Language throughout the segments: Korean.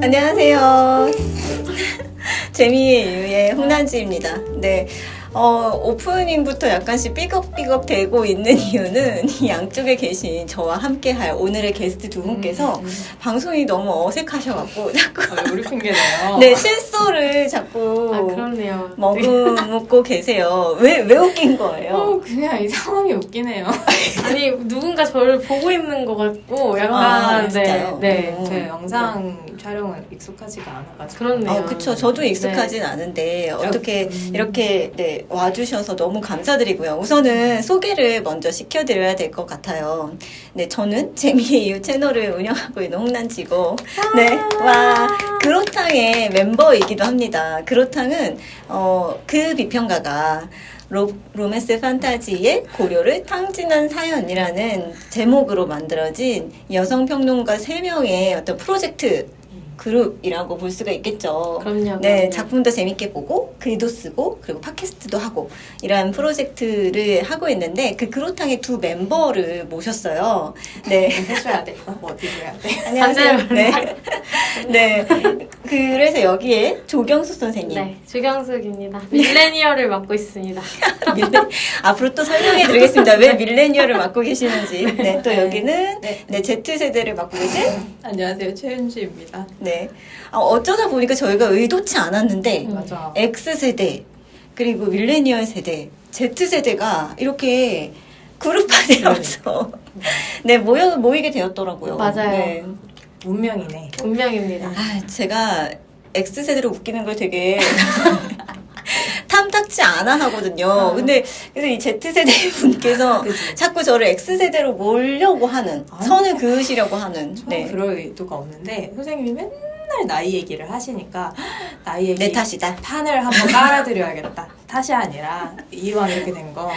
안녕하세요. 재미의 이유의 홍난지입니다. 네. 오프닝부터 약간씩 삐걱삐걱 되고 있는 이유는 이 양쪽에 계신 저와 함께할 오늘의 게스트 두 분께서 방송이 너무 어색하셔갖고 자꾸 우리 핑계네요. 네, 실수를 자꾸 그렇네요. 머금고 계세요. 왜 웃긴 거예요? 그냥 이 상황이 웃기네요. 아니 누군가 저를 보고 있는 것 같고 약간 진짜요? 제 영상 촬영은 익숙하지가 않아가지고. 그렇네요. 그쵸. 저도 익숙하진 않은데 어떻게 이렇게 와주셔서 너무 감사드리고요. 우선은 소개를 먼저 시켜드려야 될 것 같아요. 네, 저는 재미의 이유 채널을 운영하고 있는 홍난지고, 네, 그로탕의 멤버이기도 합니다. 그로탕은 그 비평가가 로맨스 판타지의 고려를 탕진한 사연이라는 제목으로 만들어진 여성평론가 3명의 어떤 프로젝트 그룹이라고 볼 수가 있겠죠. 그럼요. 네, 작품도 재밌게 보고 글도 쓰고 그리고 팟캐스트도 하고 이런 프로젝트를 하고 있는데 그 그로탕의 두 멤버를 모셨어요. 네, 해줘야 돼. 어디 해야 돼? 안녕하세요. 네, 네. 그래서 여기에 조경숙 선생님. 네, 조경숙입니다. 밀레니얼을 맡고 있습니다. 앞으로 또 설명해드리겠습니다. 왜 밀레니얼을 맡고 계시는지. 네, 또 여기는 Z세대를 맡고 계신 안녕하세요. 최윤주입니다. 네. 어쩌다 보니까 저희가 의도치 않았는데 맞아. X세대 그리고 밀레니얼 세대, Z세대가 이렇게 그룹화되어서 모이게 되었더라고요. 맞아요. 네. 운명이네. 운명입니다. 제가 X세대로 웃기는 걸 되게 탐탁지 않아 하거든요. 근데 이 Z세대 분께서 자꾸 저를 X세대로 몰려고 하는, 선을 그으시려고 하는. 네. 그럴 의도가 없는데 선생님이 맨날 나이 얘기를 하시니까 나이 얘기 내 탓이다. 판을 한번 깔아드려야겠다. 탓이 아니라 이왕 이렇게 된 거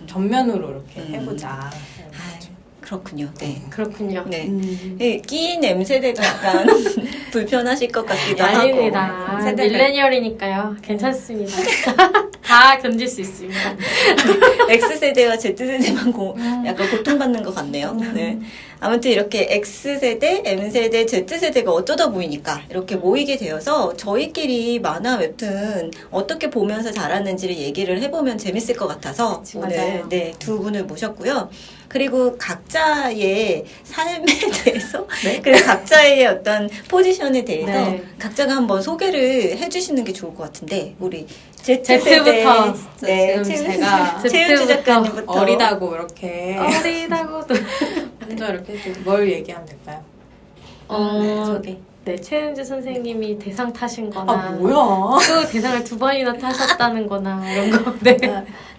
전면으로 이렇게 해보자. 그렇군요. 네. 그렇군요. 네. 끼인 M세대가 약간 불편하실 것 같기도 하고. 아닙니다. 밀레니얼이니까요. 괜찮습니다. 다 견딜 수 있습니다. X세대와 Z세대만 약간 고통받는 것 같네요. 네. 아무튼 이렇게 X세대, M세대, Z세대가 어쩌다 보이니까 이렇게 모이게 되어서 저희끼리 만화 웹툰 어떻게 보면서 자랐는지를 얘기를 해보면 재밌을 것 같아서 오늘 두 분을 모셨고요. 그리고 각자의 삶에 대해서 그리고 각자의 어떤 포지션에 대해서 각자가 한번 소개를 해주시는 게 좋을 것 같은데 우리 Z부터 제가 최윤주 작가님부터 어리다고 이렇게 어리다고도 먼저 이렇게 뭘 얘기하면 될까요? 소개. 네, 최윤주 선생님이 대상 타신 거나 뭐야? 또 대상을 2번이나 타셨다는 거나 이런 거. 네.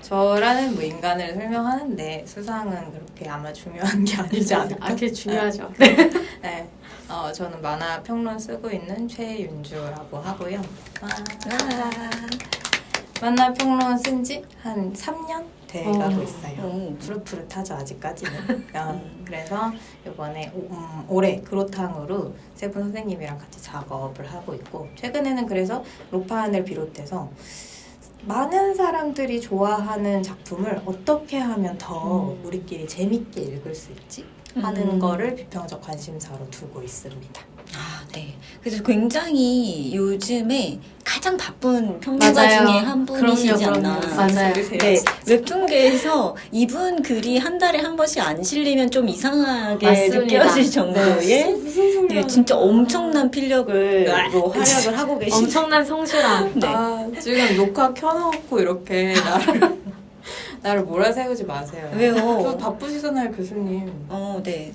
저라는 인간을 설명하는데 수상은 그렇게 아마 중요한 게 아니지 않을까? 그게 중요하죠. 네. 저는 만화 평론 쓰고 있는 최윤주라고 하고요. 만화 평론 쓴 지 한 3년 돼가고 있어요. 푸릇푸릇하죠 아직까지는. 그래서 이번에 올해 그로탕으로 세 분 선생님이랑 같이 작업을 하고 있고 최근에는 그래서 로판을 비롯해서 많은 사람들이 좋아하는 작품을 어떻게 하면 더 우리끼리 재밌게 읽을 수 있지? 하는 거를 비평적 관심사로 두고 있습니다. 네. 그래서 굉장히 요즘에 가장 바쁜 평론가 중에 한 분이시지 않나. 맞아요. 네. 웹툰계에서 이분 글이 한 달에 한 번씩 안 실리면 좀 이상하게 느껴질 정도의 진짜 엄청난 필력을 활약을 하고 계신 엄청난 성실함. 지금 녹화 켜놓고 이렇게 나를 몰아세우지 마세요. 왜요? 저 바쁘시잖아요, 교수님. 네.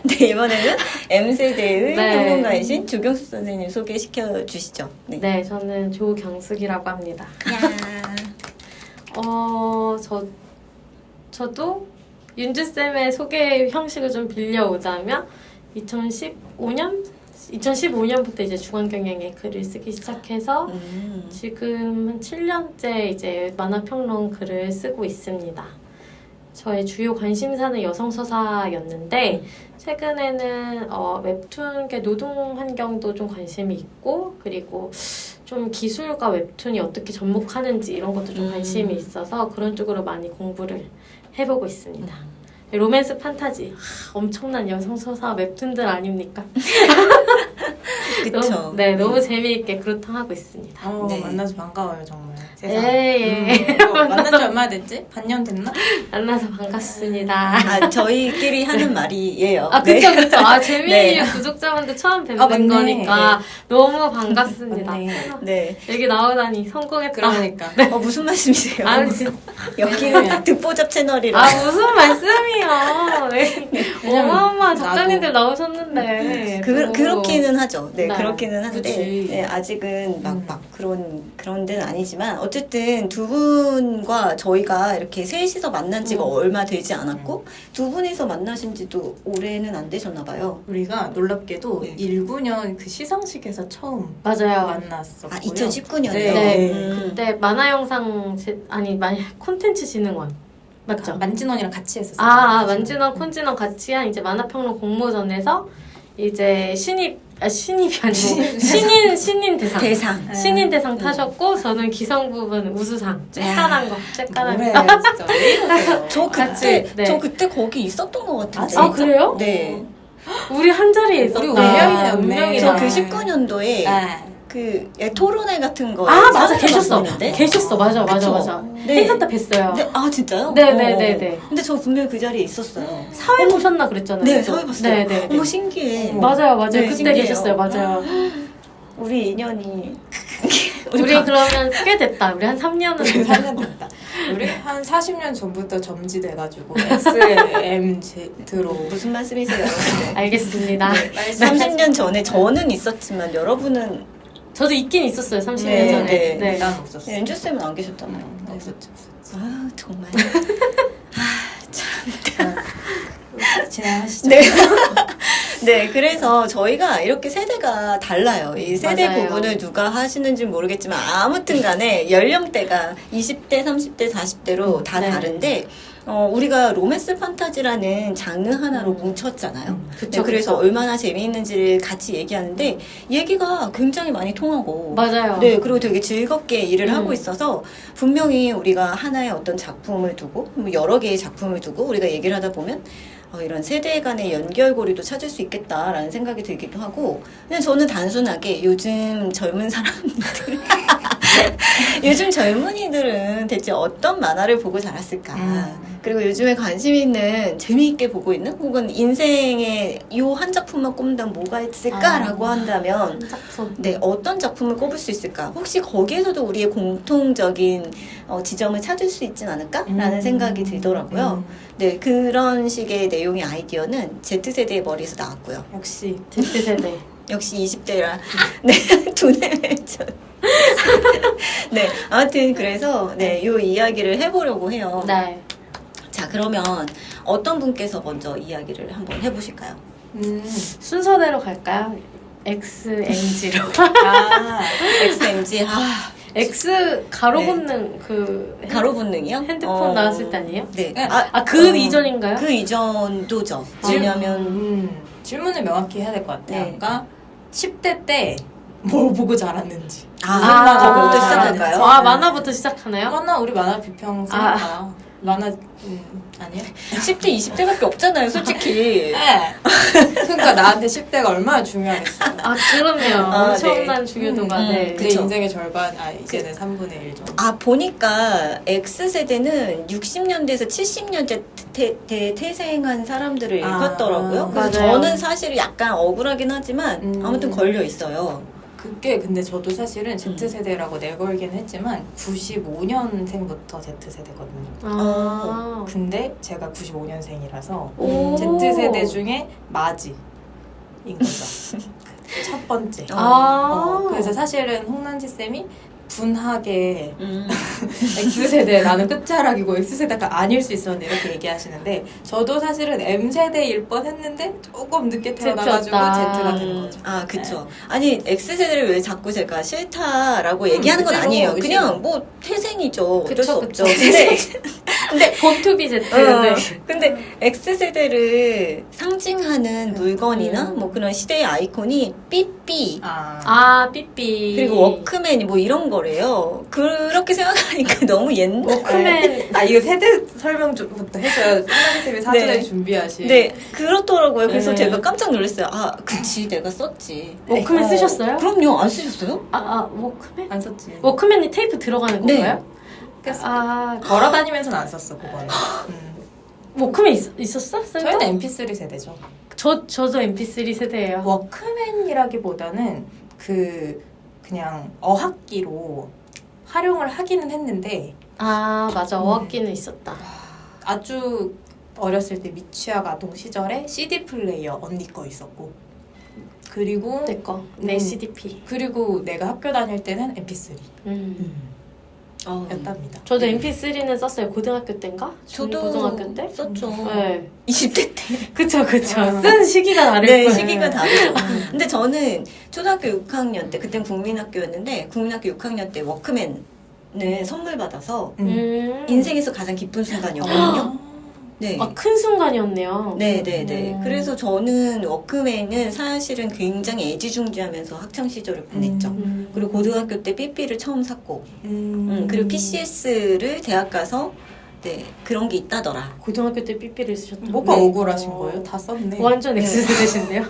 네, 이번에는 M세대의 평론가이신 조경숙 선생님 소개시켜 주시죠. 네, 저는 조경숙이라고 합니다. 저도 윤주쌤의 소개 형식을 좀 빌려오자면 2015년부터 이제 중앙경영에 글을 쓰기 시작해서 지금 한 7년째 이제 만화평론 글을 쓰고 있습니다. 저의 주요 관심사는 여성서사였는데 최근에는 웹툰계 노동 환경도 좀 관심이 있고 그리고 좀 기술과 웹툰이 어떻게 접목하는지 이런 것도 좀 관심이 있어서 그런 쪽으로 많이 공부를 해보고 있습니다. 로맨스 판타지 엄청난 여성 서사 웹툰들 아닙니까? 그쵸. 네, 너무 재미있게 그렇다 하고 있습니다. 네. 만나서 반가워요 정말. 세상. 예. 만난 지 얼마나 됐지? 반년 됐나? 만나서 반갑습니다. 아, 저희끼리 하는 말이에요. 아, 그쵸, 그쵸. 아, 재미있는 네. 구독자분들 처음 뵙는 아, 맞네. 거니까 너무 반갑습니다. 맞네. 네. 여기 나오다니 성공했다. 그러니까. 무슨 말씀이세요? 아, 진짜. 여기는 딱 듣보잡 채널이라. 아, 무슨 말씀이요. 네. 왜냐면 어마어마한 작가님들 나도. 나오셨는데. 그렇기는 하죠. 네, 네. 그렇기는 한데, 그치. 네, 아직은 막 그런 데는 아니지만, 어쨌든 두 분과 저희가 이렇게 셋이서 만난 지가 얼마 되지 않았고, 두 분이서 만나신 지도 올해는 안 되셨나봐요. 우리가 놀랍게도 네. 19년 그 시상식에서 처음 맞아요. 만났었고요. 아, 2019년이요? 네. 그때 만화 영상, 콘텐츠 진흥원. 맞죠? 만진원이랑 같이 했었어요. 만진원, 콘진원 같이 한 이제 만화평론 공모전에서 이제 신입이 아니고 신인 대상. 대상. 신인 대상 타셨고 저는 기성 부분 우수상. 쬐깐한 거. 쬐깐한 그래, 거. 진짜 왜 이러세요? 저 그때 거기 있었던 것 같은데. 아, 그래요? 네. 우리 한 자리에 있었다. 우리 운명이네, 운명이다. 저 그 19년도에 아, 그 토론회 같은 거. 맞아. 계셨어. 데 계셨어. 맞아. 그쵸? 네. 행사 때 뵀어요. 네, 아, 진짜요? 네네네네. 근데 저 분명히 그 자리에 있었어요. 사회 보셨나 그랬잖아요. 네, 그죠? 사회 봤어요. 네네. 어머, 신기해. 맞아요. 네, 그때 신기해요. 계셨어요. 맞아요. 우리 인연이. 우리 그러면 꽤 됐다. 우리 한 3년은 4년 됐다. 우리 한 40년 전부터 점지돼가지고 SMZ로 무슨 말씀이세요? 알겠습니다. 30년 전에 저는 있었지만 여러분은 저도 있긴 있었어요. 30년 네, 전에. 네. 난 없었어. 연주쌤은 안 계셨잖아요. 없었죠. 아, 정말. 진행하시죠. 네. 네, 그래서 저희가 이렇게 세대가 달라요. 이 세대 맞아요. 구분을 누가 하시는지 모르겠지만 아무튼 간에 연령대가 20대, 30대, 40대로 다 네. 다른데 우리가 로맨스 판타지라는 장르 하나로 뭉쳤잖아요. 그쵸, 그래서 그쵸. 얼마나 재미있는지를 같이 얘기하는데 얘기가 굉장히 많이 통하고 맞아요. 네, 그리고 되게 즐겁게 일을 음. 하고 있어서 분명히 우리가 하나의 어떤 작품을 두고 뭐 여러 개의 작품을 두고 우리가 얘기를 하다 보면 이런 세대 간의 연결고리도 찾을 수 있겠다라는 생각이 들기도 하고 그냥 저는 단순하게 요즘 젊은 사람들 요즘 젊은이들은 대체 어떤 만화를 보고 자랐을까 그리고 요즘에 관심 있는 재미있게 보고 있는 혹은 인생에 요 한 작품만 꼽는다면 뭐가 있을까라고 한다면 한 작품. 네, 어떤 작품을 꼽을 수 있을까? 혹시 거기에서도 우리의 공통적인 지점을 찾을 수 있진 않을까라는 생각이 들더라고요. 네, 그런 식의 내용의 아이디어는 Z세대의 머리에서 나왔고요. 역시 Z세대. 역시 20대라. 네, 두뇌전. 네, 아무튼 그래서 네, 요 이야기를 해보려고 해요. 네. 자, 그러면 어떤 분께서 먼저 이야기를 한번 해보실까요? 순서대로 갈까요? XMG로. XMG, X 가로 네. 붙는 그 가로 본능이요? 핸드폰 나왔을 때 아니에요? 네. 네. 그 이전인가요? 그 이전도죠. 왜냐면 질문을 명확히 해야 될 것 같아요. 네. 그러니까 10대 때 뭘 보고 자랐는지. 그거부터 시작할까요? 만화부터 시작하나요? 우리 만화 비평 쓰니까. 만화 아니요? 10대, 20대밖에 없잖아요, 솔직히. 네. 그러니까 나한테 10대가 얼마나 중요하겠어. 그럼요. 엄청난 네. 중요도가 네. 네. 내 그쵸. 인생의 절반, 이제는 3분의 1 정도. 보니까 X세대는 60년대에서 70년대 태생한 사람들을 일컫더라고요. 그래서 맞아요. 저는 사실 약간 억울하긴 하지만 아무튼 걸려 있어요. 그게 근데 저도 사실은 Z세대라고 내걸긴 했지만 95년생부터 Z세대거든요. 근데 제가 95년생이라서 오. Z세대 중에 마지인 거죠. 첫 번째. 그래서 사실은 홍난지 쌤이 분하게 X세대, 나는 끝자락이고 X세대가 아닐 수 있었는데 이렇게 얘기하시는데 저도 사실은 M세대일 뻔했는데 조금 늦게 태어나가지고 Z가 된 거죠. 그쵸. 아니, X세대를 왜 자꾸 제가 싫다라고 얘기하는 건 그치, 아니에요. 그치. 그냥 뭐 태생이죠. 어쩔 수 그쵸, 없죠. 그쵸. 근데 근데 본투비 Z. 근데 X세대를 상징하는 물건이나 뭐 그런 시대의 아이콘이 삐삐 아, 삐삐. 그리고 워크맨이 뭐 이런 거래요. 그렇게 생각하니까 너무 옛날. 워크맨. 이거 세대 설명부터 해줘야 쌤이 사전에 준비하시. 네, 그렇더라고요. 그래서 네. 제가 깜짝 놀랐어요. 아, 그치, 내가 썼지. 워크맨 쓰셨어요? 그럼요, 안 쓰셨어요? 워크맨? 안 썼지. 워크맨이 테이프 들어가는 네. 건가요? 걸어 다니면서는 안 썼어 그거는. 워크맨 있었어? 저희는 MP3 세대죠. 저도 MP3 세대예요. 워크맨이라기보다는 그냥 어학기로 활용을 하기는 했는데 아, 맞아. 어학기는 있었다. 아주 어렸을 때 미취학 아동 시절에 CD 플레이어 언니 거 있었고 그리고 내 거. 내 CDP. 그리고 내가 학교 다닐 때는 MP3 어. 였답니다. 저도 MP3는 썼어요. 고등학교 때인가? 저도 고등학교 때? 썼죠. 네. 20대 때. 그쵸. 쓴 시기가 다를 네, 거예요. 시기가 다르죠. 근데 저는 초등학교 6학년 때, 그땐 국민학교였는데, 국민학교 6학년 때 워크맨을 선물 받아서 인생에서 가장 기쁜 순간이었거든요. 네. 큰 순간이었네요. 네네네. 그래서 저는 워크맨은 사실은 굉장히 애지중지하면서 학창 시절을 보냈죠. 그리고 고등학교 때 삐삐를 처음 샀고, 그리고 PCS를 대학 가서 네 그런 게 있다더라. 고등학교 때 삐삐를 쓰셨다. 뭐가 네. 억울하신 거예요? 다 썼네. 완전 X세대신데요?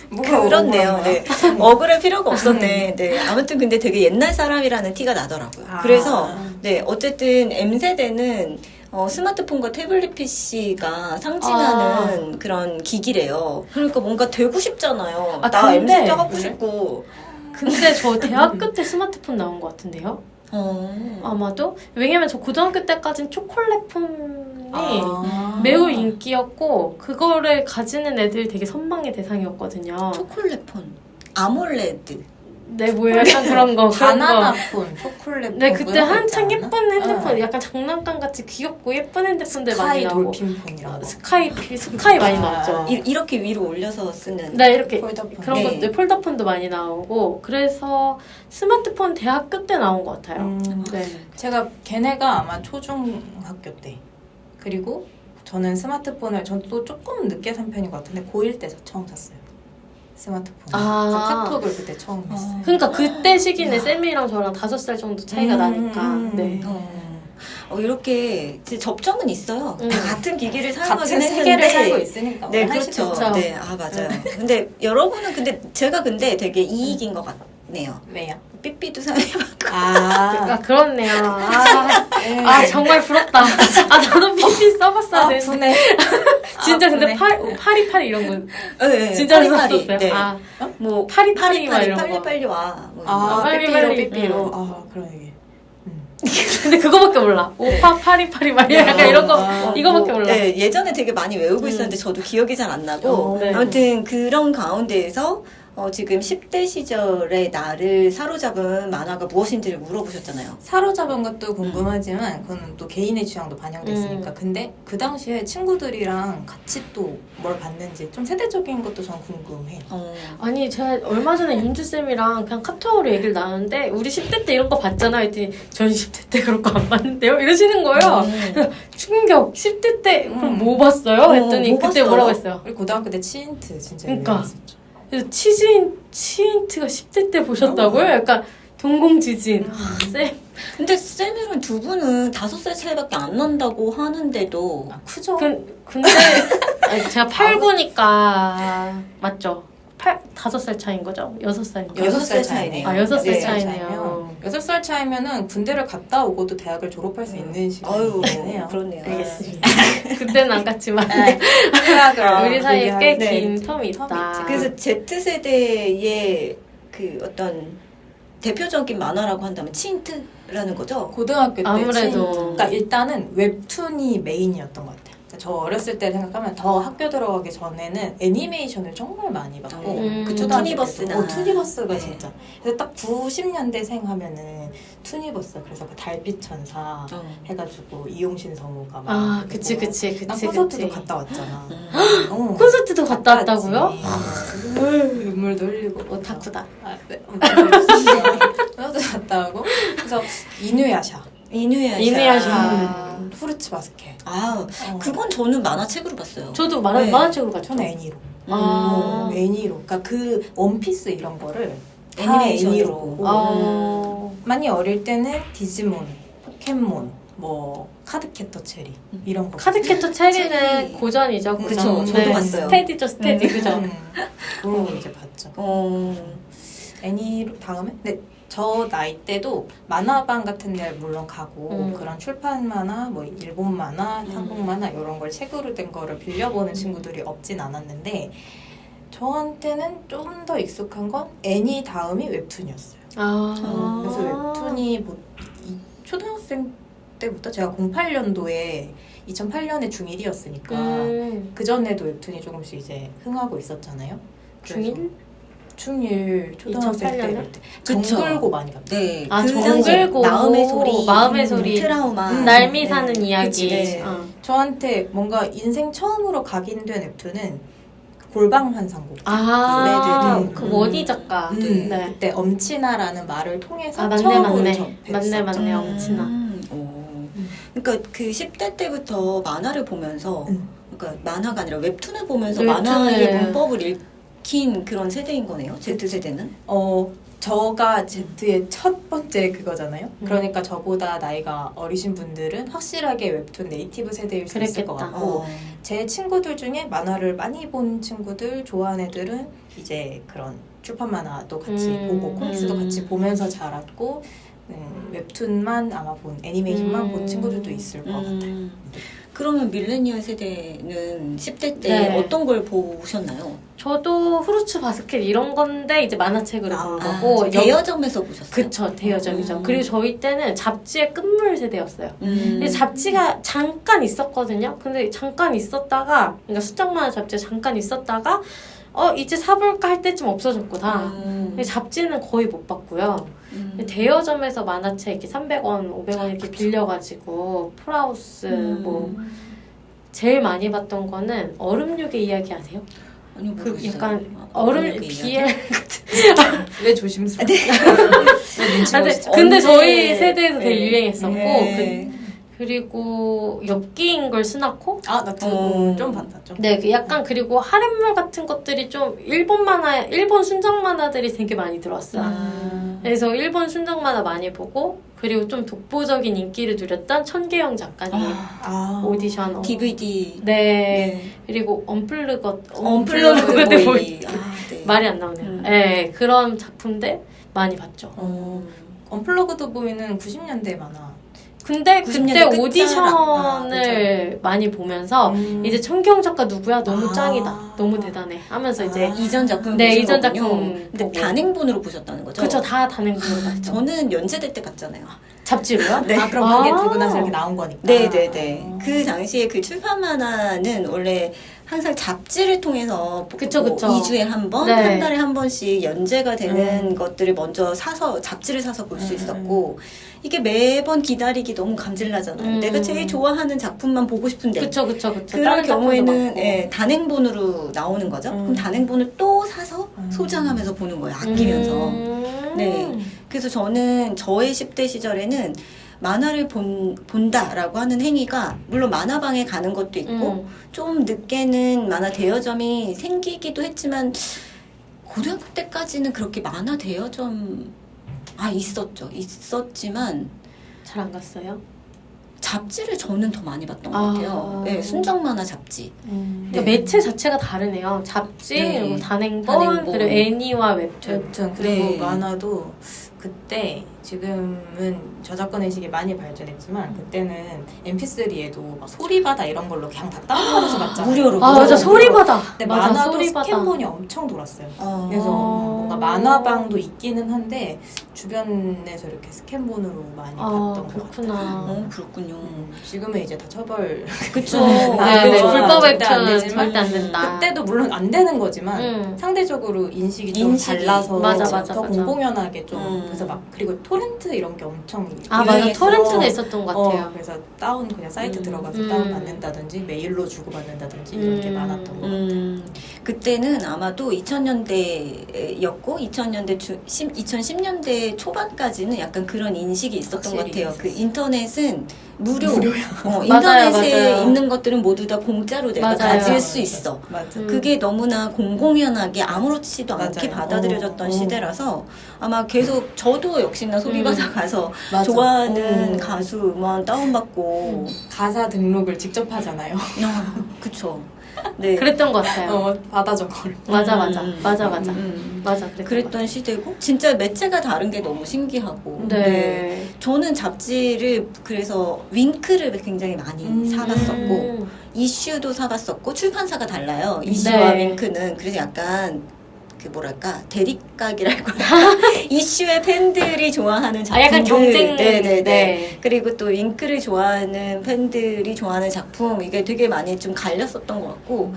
뭐가 그렇네요. 억울한 네. 억울할 필요가 없었네. 네. 아무튼 근데 되게 옛날 사람이라는 티가 나더라고요. 그래서 네 어쨌든 M 세대는 스마트폰과 태블릿 PC가 상징하는 그런 기기래요. 그러니까 뭔가 되고 싶잖아요. 아, 나 근데- M 세대 하고 그래? 싶고. 근데 저 대학교 때 스마트폰 나온 것 같은데요? 아마도? 왜냐면 저 고등학교 때까지는 초콜릿 폰이 매우 인기였고 그거를 가지는 애들이 되게 선망의 대상이었거든요. 초콜릿 폰, 아몰레드. 네, 뭐 약간 그런 거. 그런 거. 바나나폰, 초콜릿 네, 폰 그때 그런 거 한창 있지 않았나? 예쁜 핸드폰, 어. 약간 장난감 같이 귀엽고 예쁜 핸드폰들 많이 스카이 나오고. 돌핀폰이라고. 스카이 많이 나왔죠. 이렇게 위로 올려서 쓰는. 네, 이렇게 폴더폰. 그런 네. 것들 폴더폰도 많이 나오고 그래서 스마트폰 대학교 때 나온 것 같아요. 네. 제가 걔네가 아마 초중학교 때 그리고 저는 스마트폰을 저도 조금 늦게 산 편인 것 같은데 고1 때 처음 샀어요. 스마트폰. 아. 그래서 카톡을 그때 처음 했어요. 그러니까 그때 시기는 쌤이랑 저랑 5살 정도 차이가 나니까. 네. 이렇게 이제 접점은 있어요. 다 같은 기기를 사용하긴 같은 했는데. 세계를 살고 있으니까. 네, 오늘 그렇죠. 그렇죠. 네, 맞아요. 근데 여러분은 제가 되게 이익인 것 같네요. 왜요? 삐삐도 사용해봤고. 아, 그렇네요. 정말 부럽다. 나도 삐삐 써봤어야 되는데. 분해. 진짜 근데 분해. 파리파리 이런 거. 네, 진짜 파리파리. 썼었어요? 네. 뭐, 파리파리 파리파리 이런 거. 빨리 와. 뭐 빨리, 삐삐로 빨리. 삐삐로. 그런 얘기. 근데 그거밖에 몰라. 오빠 파리파리 막 약간 이런 거. 이거밖에 몰라. 네, 예전에 되게 많이 외우고 있었는데 저도 기억이 잘 안 나고 네. 아무튼 그런 가운데에서 지금 10대 시절의 나를 사로잡은 만화가 무엇인지를 물어보셨잖아요. 사로잡은 것도 궁금하지만 그거는 또 개인의 취향도 반영돼 있으니까. 근데 그 당시에 친구들이랑 같이 또 뭘 봤는지 좀 세대적인 것도 전 궁금해. 아니 제가 얼마 전에 윤주쌤이랑 그냥 카톡으로 얘기를 나눴는데 우리 10대 때 이런 거 봤잖아 했더니 전 10대 때 그런 거 안 봤는데요? 이러시는 거예요. 충격. 10대 때 그럼 뭐 봤어요? 했더니 뭐 그때 봤어요? 뭐라고 했어요? 우리 고등학교 때 치인트 진짜 그러니까. 유명했었죠. 그래서 치인트가 10대 때 보셨다고요? 약간 동공지진. 쌤. 근데 쌤이랑 두 분은 5살 차이밖에 안 난다고 하는데도 크죠? 근데 아니, 제가 8구니까 맞죠? 5살 차이인 거죠? 6살인가? 6살 차이네요. 6살 네. 차이네요. 6살 차이면은 군대를 갔다 오고도 대학을 졸업할 수 있는 시간이네요. 그렇네요. 알겠습니다. 그때는 안 갔지만 우리 사이에 꽤 긴 텀이 있다. 그래서 Z세대의 그 어떤 대표적인 만화라고 한다면 치인트라는 거죠? 고등학교 때 아무래도. 치인트. 그러니까 일단은 웹툰이 메인이었던 것 같아요. 그러니까 저 어렸을 때 생각하면 더 학교 들어가기 전에는 애니메이션을 정말 많이 봤고 그쵸, 초등학교 투니버스나. 때도. 투니버스가 네. 진짜. 그래서 딱 90년대생 하면은 투니버스. 그래서 그 달빛 천사 해가지고 이용신 성우가 막 그치. 난 콘서트도 갔다 왔잖아. 콘서트도 갔다 왔다고요? 눈물도 흘리고 오타쿠다. 네. 콘서트 갔다 오고 그래서 이누야샤 이누야샤. 후르츠 바스켓. 아, 그건 저는 만화책으로 봤어요. 저도 네. 만화책으로 봤죠. 저는 애니로. 아. 애니로. 그러니까 그 원피스 이런 거를 다 애니메이션으로. 애니로 보고. 아. 많이 어릴 때는 디지몬, 포켓몬, 뭐 카드캐터 체리 이런 거. 카드캐터 체리는 체리. 고전이죠. 고전. 그쵸, 저도 봤어요. 스테디죠, 스테디. 그죠? 그런 거 이제 봤죠. 어. 애니로 다음에? 네. 저 나이 때도 만화방 같은 데 물론 가고 그런 출판 만화, 뭐 일본 만화, 한국 만화 이런 걸 책으로 된 거를 빌려보는 친구들이 없진 않았는데 저한테는 좀 더 익숙한 건 애니 다음이 웹툰이었어요. 아. 그래서 웹툰이 뭐 초등학생 때부터 제가 08년도에 2008년에 중1이었으니까 그 전에도 웹툰이 조금씩 이제 흥하고 있었잖아요. 중1? 중1 초등학생 2008 년에? 때 정글고 많이 봤죠. 네. 아, 그 정글고. 마음의 소리. 마음의 소리. 트라우마. 날미 사는 네. 이야기. 그치, 네. 저한테 뭔가 인생 처음으로 각인된 웹툰은 골방 환상곡. 아, 네네네. 그 원희 작가. 네. 그때 엄친아라는 말을 통해서 아, 맞네, 처음으로 맞네. 접했었죠. 맞네, 엄친아. 그러니까 그 10대 때부터 만화를 보면서 그러니까 만화가 아니라 웹툰을 보면서 웹툰을. 만화의 문법을 읽힌 그런 세대인 거네요. Z세대는. 저가 Z의 첫 번째 그거잖아요. 그러니까 저보다 나이가 어리신 분들은 확실하게 웹툰 네이티브 세대일 수 있을 것 그랬겠다. 같고 제 친구들 중에 만화를 많이 본 친구들 좋아하는 애들은 이제 그런 출판 만화도 같이 보고 코믹스도 같이 보면서 자랐고 웹툰만 아마 본 애니메이션만 본 친구들도 있을 것 같아요. 그러면 밀레니얼 세대는 10대 때 네. 어떤 걸 보셨나요? 저도 후르츠 바스켓 이런 건데 이제 만화책으로 본 거고. 대여점에서 보셨어요? 그쵸, 대여점이죠. 그리고 저희 때는 잡지의 끝물 세대였어요. 근데 음. 잡지가 잠깐 있었거든요. 근데 잠깐 있었다가, 그러니까 수정만화 잡지가 잠깐 있었다가, 이제 사볼까 할 때쯤 없어졌고, 다. 근데 잡지는 거의 못 봤고요. 대여점에서 만화책 이렇게 300원, 500원 이렇게 빌려가지고, 풀하우스, 뭐, 제일 많이 봤던 거는 얼음육의 이야기 아세요? 아니요, 그 모르겠어요. 약간 얼음 얼음, 이야기? BL 왜 조심스러워? 근데 언제- 저희 세대에서 되게 네. 유행했었고, 네. 그리고 엽기인 걸 스나코? 나 그거 좀 봤죠. 네, 그 약간 그리고 하렘물 같은 것들이 좀 일본 순정 만화들이 되게 많이 들어왔어요. 그래서 일본 순정 만화 많이 보고 그리고 좀 독보적인 인기를 누렸던 천계영 작가님 오디션 DVD. 네. 그리고 언플러그드 언플러그드 보이. 보이. 네. 말이 안 나오네요. 네, 그런 작품들 많이 봤죠. 언플러그드 보이는 90년대 만화. 근데 90년대 그때 끝자락. 오디션을 많이 보면서 이제 천계영 작가 누구야? 너무 짱이다. 너무 대단해. 하면서 이제 이전 작품 네, 보신 이전 거군요. 작품 근데 보고. 단행본으로 보셨다는 거죠? 그쵸, 다 단행본으로 봤죠. 저는 연세대 때 봤잖아요. 잡지로요? 네. 그럼 그게 되고 나서 이렇게 나온 거니까. 네네네. 그 당시에 그 출판 만화는 원래 항상 잡지를 통해서 그쵸, 그쵸. 2주에 한 번, 네. 한 달에 한 번씩 연재가 되는 것들을 먼저 잡지를 사서 볼 수 있었고 이게 매번 기다리기 너무 감질나잖아요. 내가 제일 좋아하는 작품만 보고 싶은데 그쵸. 그런 다른 경우에는 작품도 많고. 예, 단행본으로 나오는 거죠. 그럼 단행본을 또 사서 소장하면서 보는 거예요. 아끼면서. 네. 그래서 저는 저의 10대 시절에는 만화를 본다라고 하는 행위가 물론 만화방에 가는 것도 있고 좀 늦게는 만화 대여점이 생기기도 했지만 고등학교 때까지는 그렇게 만화 대여점 있었지만 잘 안 갔어요? 잡지를 저는 더 많이 봤던 것 아. 같아요. 네, 순정 만화 잡지. 그러니까 매체 자체가 다르네요. 잡지, 네. 그리고 단행본, 단행본. 그리고 애니와 웹툰. 웹툰 그리고 네. 만화도 그때 지금은 저작권 의식이 많이 발전했지만 그때는 MP3에도 막 소리바다 이런 걸로 그냥 다 다운받아서 봤잖아요. 무료로. 아, 맞아. 소리바다. 근데 맞아, 만화도 소리바다. 스캔본이 엄청 돌았어요. 그래서 어. 뭔가 만화방도 있기는 한데 주변에서 이렇게 스캔본으로 많이 봤던 것 그렇구나. 같아요. 그렇군요. 지금은 이제 다 처벌. 그쵸. 안 네, 되죠. 불법 절대 안 웹툰 되지만 절대 안 된다. 그때도 물론 안 되는 거지만 상대적으로 인식이 좀 인식이. 달라서 맞아. 더 공공연하게 좀 그래서 막 그리고 토렌트 이런 게 엄청 맞아. 유행했어. 토렌트가 있었던 것 같아요. 그래서 다운 그냥 사이트 들어가서 다운 받는다든지 메일로 주고 받는다든지 이런 게 많았던 것 같아요. 그때는 아마도 2000년대였고 2010년대 초반까지는 약간 그런 인식이 있었던 것 같아요. 그 인터넷은 무료야. 인터넷에 맞아요. 있는 것들은 모두 다 공짜로 내가 맞아요. 가질 수 있어. 맞아. 그게 너무나 공공연하게 아무렇지도 않게 맞아요. 받아들여졌던 시대라서 아마 계속 저도 역시나 소비바자 가서 맞아. 좋아하는 가수 음원 다운받고 가사 등록을 직접 하잖아요. 그쵸. 네. 그랬던 것 같아요. 받아 적어를. 맞아. 맞아. 그랬던 시대고 진짜 매체가 다른 게 너무 신기하고 네. 저는 잡지를 그래서 윙크를 굉장히 많이 사봤었고 이슈도 사봤었고 출판사가 달라요. 이슈와 네. 윙크는 그래서 약간 그 뭐랄까 대립각이랄까 이슈의 팬들이 좋아하는 작품들 약간 경쟁. 네네네 네. 그리고 또 윙크를 좋아하는 팬들이 좋아하는 작품 이게 되게 많이 좀 갈렸었던 것 같고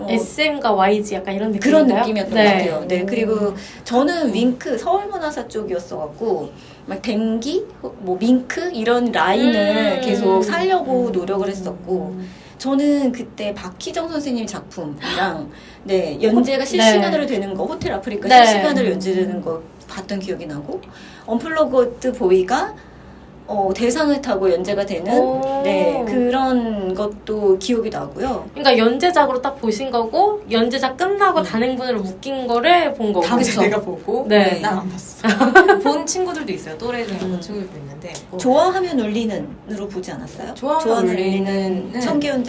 SM과 YG 약간 이런 느낌 그런 느낌이었던 네. 것 같아요. 네 그리고 저는 윙크 서울문화사 쪽이었어갖고 막 댕기 뭐 밍크 이런 라인을 계속 살려고 노력을 했었고. 저는 그때 박희정 선생님 작품이랑 연재가 실시간으로 되는 거 호텔 아프리카 네. 실시간으로 연재되는 거 봤던 기억이 나고 언플러그드 보이가 대상을 타고 연재가 되는 그런 것도 기억이 나고요. 그러니까 연재작으로 딱 보신 거고 연재작 끝나고 단행본으로 묶인 거를 본 거고. 다음 그쵸? 내가 보고 네. 난 안 봤어. 본 친구들도 있어요. 또래 중에 본 친구들도 있는데 좋아하면 울리는으로 보지 않았어요? 좋아하면 울리는 울리는 청계현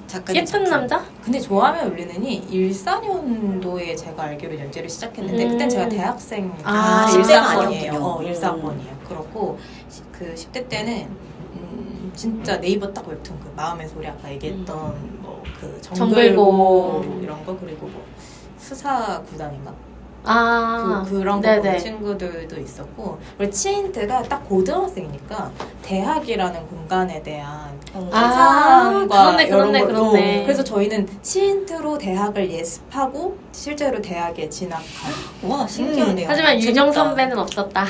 작가님 예쁜 남자? 근데 좋아하면 울리는이 14년도에 제가 알기로 연재를 시작했는데 그땐 제가 대학생 10대가 14학번이에요. 아니었군요. 14학번이에요. 그렇고 그 10대 때는 진짜 네이버 딱 웹툰 그 마음의 소리 아까 얘기했던 뭐 그 정글고 이런 거 그리고 뭐 수사 구단인가? 그런 거 보는 친구들도 있었고 그리고 치인트가 딱 고등학생이니까 대학이라는 공간에 대한 상상과 그렇네. 그래서 저희는 치인트로 대학을 예습하고 실제로 대학에 진학한 와 신기하네요. 하지만 유정 재밌다. 선배는 없었다.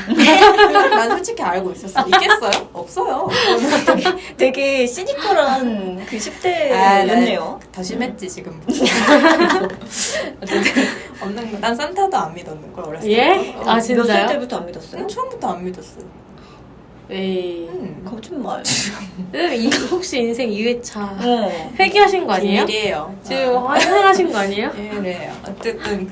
난 솔직히 알고 있었어. 있겠어요? 없어요. 되게 시니컬한 그 10대였네요. 더 심했지 지금. 어쨌든 없는 거. 난 산타도 안 믿었는 걸 어렸을 때. 예? 몇 살 진짜요? 때부터 안 믿었어요? 처음부터 안 믿었어요. 에이. 거짓말. 혹시 인생 2회차 회귀하신 거 아니에요? 비밀이에요. 지금 환생하신 거 아니에요? 비밀이에요. 어쨌든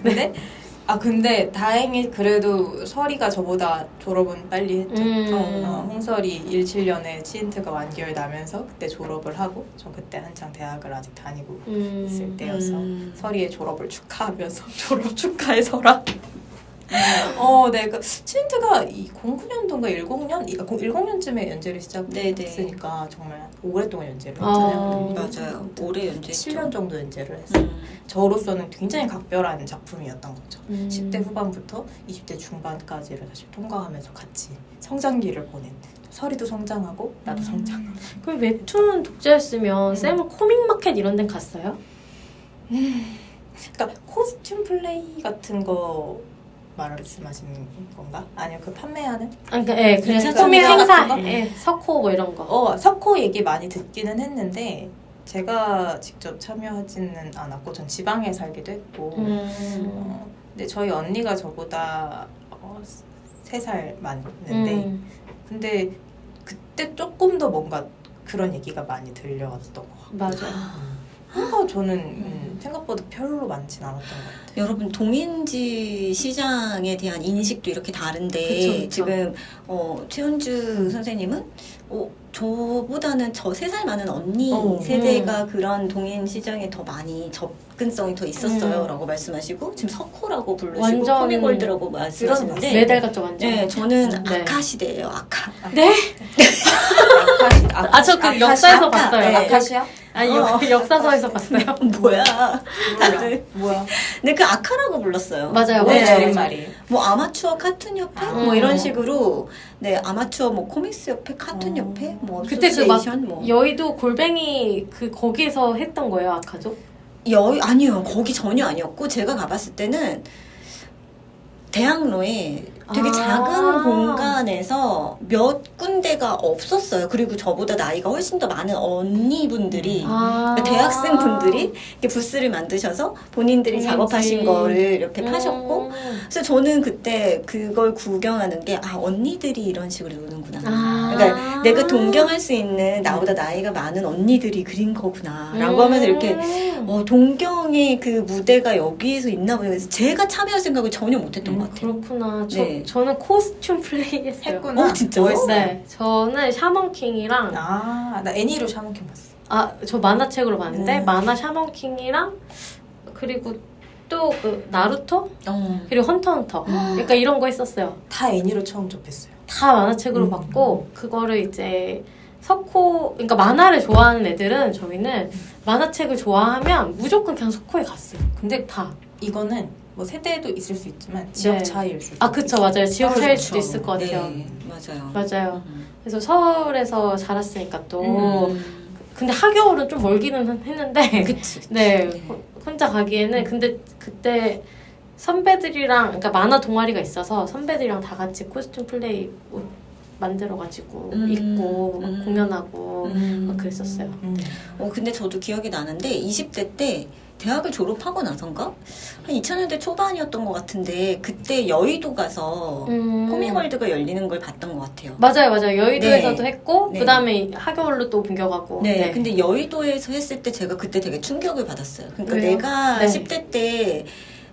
근데 다행히 그래도 설이가 저보다 졸업은 빨리 했죠. 홍설이 17년에 치인트가 완결 나면서 그때 졸업을 하고 저 그때 한창 대학을 아직 다니고 있을 때여서 설이의 졸업을 축하하면서 졸업 축하해 설아. 네, 그 치인트가 09년도인가 10년쯤에 연재를 시작했으니까 정말 오랫동안 연재를 했잖아요. 맞아요. 오래 연재했죠. 7년 정도 연재를 했어요. 저로서는 굉장히 각별한 작품이었던 거죠. 10대 후반부터 20대 중반까지를 사실 통과하면서 같이 성장기를 보낸 설이도 성장하고 나도 성장하고. 그럼 웹툰 독자였으면 쌤은 코믹마켓 이런 데는 갔어요? 그러니까 코스튬 플레이 같은 거 말씀하시는 건가? 아니요, 그 판매하는? 그러니까 그래서 코믹 행사, 같은 거? 석호 뭐 이런 거. 석호 얘기 많이 듣기는 했는데 제가 직접 참여하지는 않았고 전 지방에 살기도 했고 근데 저희 언니가 저보다 3살 많은데 근데 그때 조금 더 뭔가 그런 얘기가 많이 들려왔던 것 같고 맞아. 뭔가 저는 생각보다 별로 많진 않았던 것 같아요. 여러분 동인지 시장에 대한 인식도 이렇게 다른데 그쵸. 지금 최은주 선생님은 저보다는 저 3살 많은 언니 세대가 그런 동인 시장에 더 많이 접근성이 더 있었어요 라고 말씀하시고 지금 석호라고 부르시고 완전 코미골드라고 말씀하시는데 메달 같죠 완전. 네, 저는 네. 아카 시대예요. 아카. 네? 저 그 역사에서 아카, 봤어요. 네. 아카시아? 아니 역사서에서 봤어요. 뭐야? 몰라. 뭐야? 근데 그 아카라고 불렀어요. 맞아요. 네, 맞아요. 줄임말이에요. 뭐 아마추어 카툰 협회 뭐 이런 식으로 아마추어 뭐 코믹스 협회 카툰 협회 뭐 그때 그 막 어소시에이션 뭐 여의도 골뱅이 거기서 했던 거예요 아카죠? 아니요 거기 전혀 아니었고 제가 가봤을 때는 대학로에 되게 아. 작은 공간에서 몇 군데가 없었어요. 그리고 저보다 나이가 훨씬 더 많은 언니분들이 그러니까 대학생분들이 이렇게 부스를 만드셔서 본인들이 작업하신 거를 이렇게 파셨고 그래서 저는 그때 그걸 구경하는 게 언니들이 이런 식으로 노는구나. 그러니까 내가 동경할 수 있는 나보다 나이가 많은 언니들이 그린 거구나 라고 하면서 이렇게 동경의 그 무대가 여기에서 있나 보네요. 그래서 제가 참여할 생각을 전혀 못했던 것 같아요. 그렇구나. 네. 저는 코스튬 플레이 했어요. 했구나. 진짜요? 네. 저는 샤먼킹이랑 나 애니로 샤먼킹 봤어. 저 만화책으로 봤는데 만화 샤먼킹이랑 그리고 또 그 나루토? 그리고 헌터헌터. 그러니까 이런 거 했었어요. 다 애니로 처음 접했어요. 다 만화책으로 봤고 그거를 이제 그러니까 만화를 좋아하는 애들은 저희는 만화책을 좋아하면 무조건 그냥 석호에 갔어요. 근데 다. 이거는 뭐 세대도 있을 수 있지만 지역 네. 차이일 수 있고. 그쵸, 맞아요. 지역 차이일 그렇죠. 수도 있을 것 같아요. 네, 맞아요. 맞아요. 그래서 서울에서 자랐으니까 또 음. 근데 하겨울은 좀 멀기는 했는데 그치. 네, 혼자 가기에는 근데 그때 선배들이랑 그러니까 만화 동아리가 있어서 선배들이랑 다 같이 코스튬 플레이 옷 만들어가지고 입고 막 공연하고 막 그랬었어요. 근데 저도 기억이 나는데 20대 때 대학을 졸업하고 나선가? 한 2000년대 초반이었던 것 같은데 그때 여의도 가서 코믹월드가 열리는 걸 봤던 것 같아요. 맞아요. 여의도에서도 네. 했고 네. 그다음에 하겨울로 또 옮겨가고. 네, 근데 여의도에서 했을 때 제가 그때 되게 충격을 받았어요. 그러니까 왜요? 내가 네. 10대 때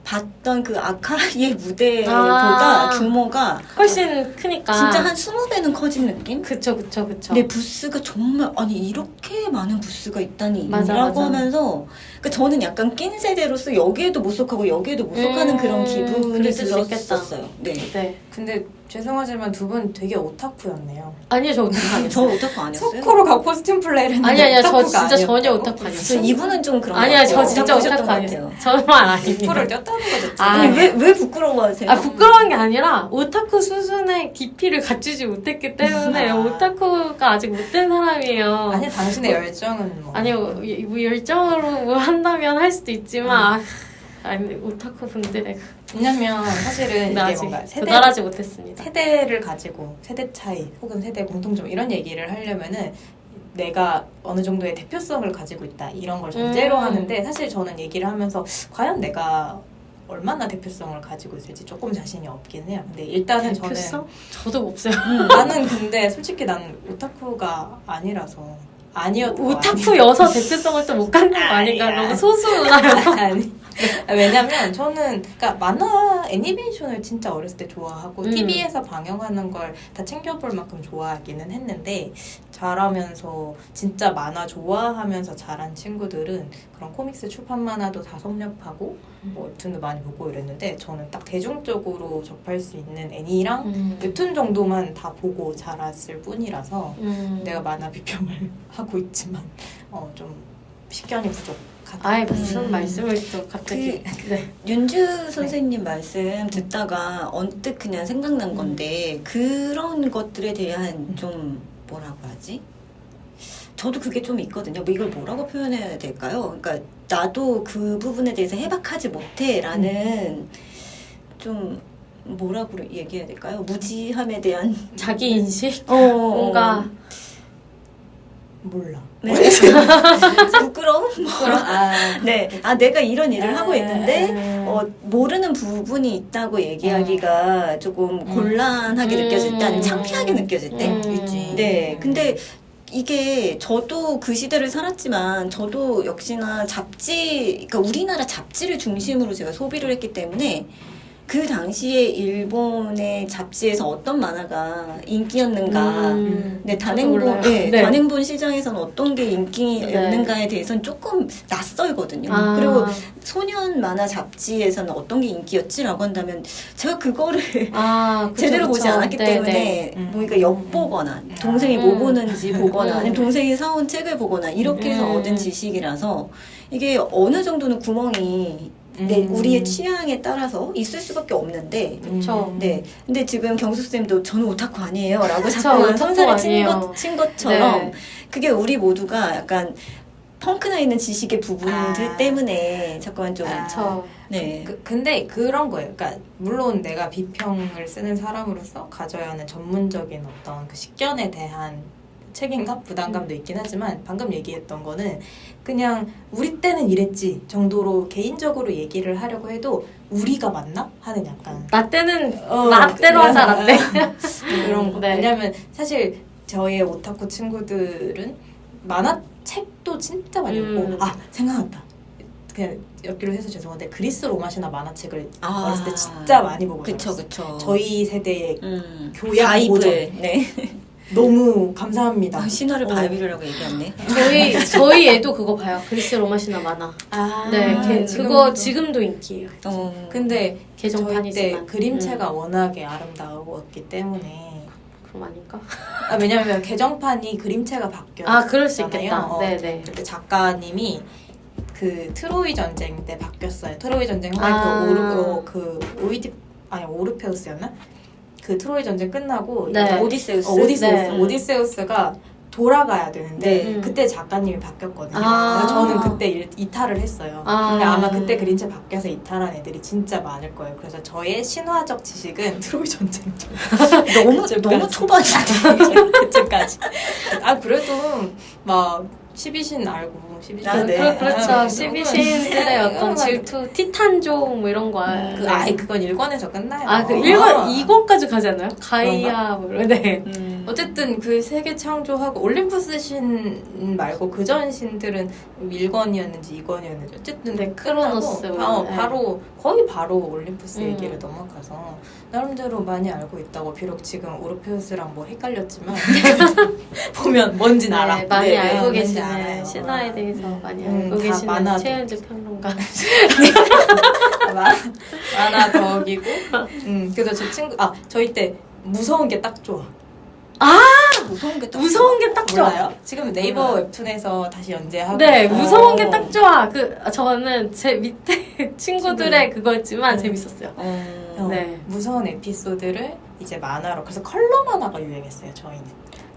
봤던 그 아카이의 무대보다 규모가 훨씬 크니까. 진짜 한 20배는 커진 느낌? 그쵸. 내 부스가 정말 이렇게 많은 부스가 있다니 맞아, 라고 맞아. 하면서 그러니까 저는 약간 낀 세대로서 여기에도 못 속하고 여기에도 못 속하는 그런 기분이 그랬을 수 있겠다. 들었었어요. 네. 네. 근데 죄송하지만 두 분 되게 오타쿠였네요. 아니요, 저 오타쿠 아니었어요. 저 오타쿠 아니었어요? 석호로 가 코스튬 플레이를 했는데 아니야, 저 오타쿠가 진짜 전혀 아니었다고? 오타쿠 저 아니었어요. 이분은 좀 그런 아니야, 것 저 같아요. 진짜 오타쿠셨던 오타쿠 것 아니었어요. 같아요. 정말 아닙니다. 불을 꼈다는 거죠. 아니 왜 부끄러워하세요? 부끄러운 게 아니라 오타쿠 수준의 깊이를 갖추지 못했기 때문에 오타쿠가 아직 못된 사람이에요. 아니 당신의 열정은 뭐. 아니요, 뭐 열정으로 뭐 한다면 할 수도 있지만 아니 오타쿠 분들의 왜냐면 사실은 이게 아직 뭔가 도달하지 못했습니다. 세대를 가지고 세대 차이 혹은 세대 공통점 이런 얘기를 하려면은 내가 어느 정도의 대표성을 가지고 있다 이런 걸 전제로 하는데 사실 저는 얘기를 하면서 과연 내가 얼마나 대표성을 가지고 있을지 조금 자신이 없긴 해요. 근데 일단은 대표성? 저도 없어요. 나는 근데 솔직히 나는 오타쿠가 아니라서 아니어도 오타쿠여서 대표성을 또 못 갖는 거 아닌가? 아니야. 너무 소수문화여서. 아니. 왜냐면 저는 그러니까 만화 애니메이션을 진짜 어렸을 때 좋아하고 TV에서 방영하는 걸 다 챙겨볼 만큼 좋아하기는 했는데 자라면서 진짜 만화 좋아하면서 자란 친구들은 그런 코믹스 출판 만화도 다 섭렵하고 뭐 웹툰도 많이 보고 이랬는데 저는 딱 대중적으로 접할 수 있는 애니랑 웹툰 정도만 다 보고 자랐을 뿐이라서 내가 만화 비평을 하고 있지만 좀 식견이 부족하다. 아예 무슨 말씀을 또 갑자기. 네. 윤주 선생님 말씀 듣다가 언뜻 그냥 생각난 건데 그런 것들에 대한 좀 뭐라고 하지? 저도 그게 좀 있거든요. 뭐 이걸 뭐라고 표현해야 될까요? 그러니까 나도 그 부분에 대해서 해박하지 못해라는 좀 뭐라고 얘기해야 될까요? 무지함에 대한 자기 인식? 뭔가 몰라. 네. 부끄러움? 네. 내가 이런 일을 하고 있는데 모르는 부분이 있다고 얘기하기가 조금 곤란하게 느껴질 때 아니면 창피하게 느껴질 때 있지. 네. 근데 이게 저도 그 시대를 살았지만 저도 역시나 잡지, 그러니까 우리나라 잡지를 중심으로 제가 소비를 했기 때문에 그 당시에 일본의 잡지에서 어떤 만화가 인기였는가, 네, 단행본 시장에서는 어떤 게 인기였는가에 대해서는 조금 낯설거든요. 그리고 소년 만화 잡지에서는 어떤 게 인기였지라고 한다면 제가 그거를 제대로 보지 않았기 때문에 그러니까 엿보거나 동생이 뭐 보는지 보거나 아니면 동생이 사온 책을 보거나 이렇게 해서 얻은 지식이라서 이게 어느 정도는 구멍이 우리의 취향에 따라서 있을 수밖에 없는데. 그렇죠. 네. 근데 지금 경수쌤도 저는 오타쿠 아니에요. 라고 그쵸, 자꾸 오타쿠 선사를 아니에요. 친 것처럼 네. 그게 우리 모두가 약간 펑크나 있는 지식의 부분들 때문에 자꾸만 좀 네. 근데 그런 거예요. 그러니까 물론 내가 비평을 쓰는 사람으로서 가져야 하는 전문적인 어떤 그 식견에 대한 책임감, 부담감도 있긴 하지만 방금 얘기했던 거는 그냥 우리 때는 이랬지 정도로 개인적으로 얘기를 하려고 해도 우리가 맞나? 하는 약간 나 때는 나대로 하지 않았대. 그런 거. 네. 왜냐면 사실 저의 오타쿠 친구들은 만화책도 진짜 많이 읽고 생각났다. 그냥 엮기로 해서 죄송한데 그리스 로마 신화 만화책을 어렸을 때 진짜 많이 보고 그쵸, 자랐어요. 그쵸. 저희 세대의 교양 바이블. 보전 네. 너무 감사합니다. 신화를 바이블이라고 얘기했네. 저희 애도 그거 봐요. 그리스 로마 신화 만화. 네, 그거 지금도 인기예요. 근데 개정판이지만. 저희 때 그림체가 워낙에 아름다웠기 때문에 그럼 아닐까? 왜냐면 개정판이 그림체가 바뀌었잖아요. 그럴 수 있겠다. 네네. 그때 작가님이 그 트로이 전쟁 때 바뀌었어요. 트로이 전쟁 후에 오르페우스였나? 그 트로이 전쟁 끝나고 네. 오디세우스가 돌아가야 되는데 그때 작가님이 바뀌었거든요. 그래서 저는 그때 이탈을 했어요. 근데 아마 그때 그림체 바뀌어서 이탈한 애들이 진짜 많을 거예요. 그래서 저의 신화적 지식은 트로이 전쟁 너무 초반인데. 그때까지. 그래도 막 12신 알고 12신 네. 그렇죠. 그런 12신들의 어떤 질투, 티탄종 뭐 이런 거. 그건 1권에서 끝나요. 그 1권, 2권까지 가지 않아요? 가이아 뭐 이런. 네. 어쨌든 그 세계 창조하고 올림푸스 신 말고 그전 신들은 1권이었는지 2권이었는지 어쨌든 네, 크로노스 거의 바로 올림푸스 얘기를 넘어가서 나름대로 많이 알고 있다고. 비록 지금 오르페우스랑 뭐 헷갈렸지만 보면 뭔진 알아. 많이 알고 뭔지 계시는 알아요. 신화에 대해서 많이 알고 계시는 만화도. 최현주 평론가. 만화 덕이고. 그래서 저 친구 저희 때 무서운 게 딱 좋아. 무서운 게 딱 몰라요? 지금 네이버 웹툰에서 다시 연재하고. 네, 무서운 게 딱 좋아. 저는 제 밑에 친구들의 그거였지만 재밌었어요. 네. 무서운 에피소드를 이제 만화로. 그래서 컬러 만화가 유행했어요. 저희는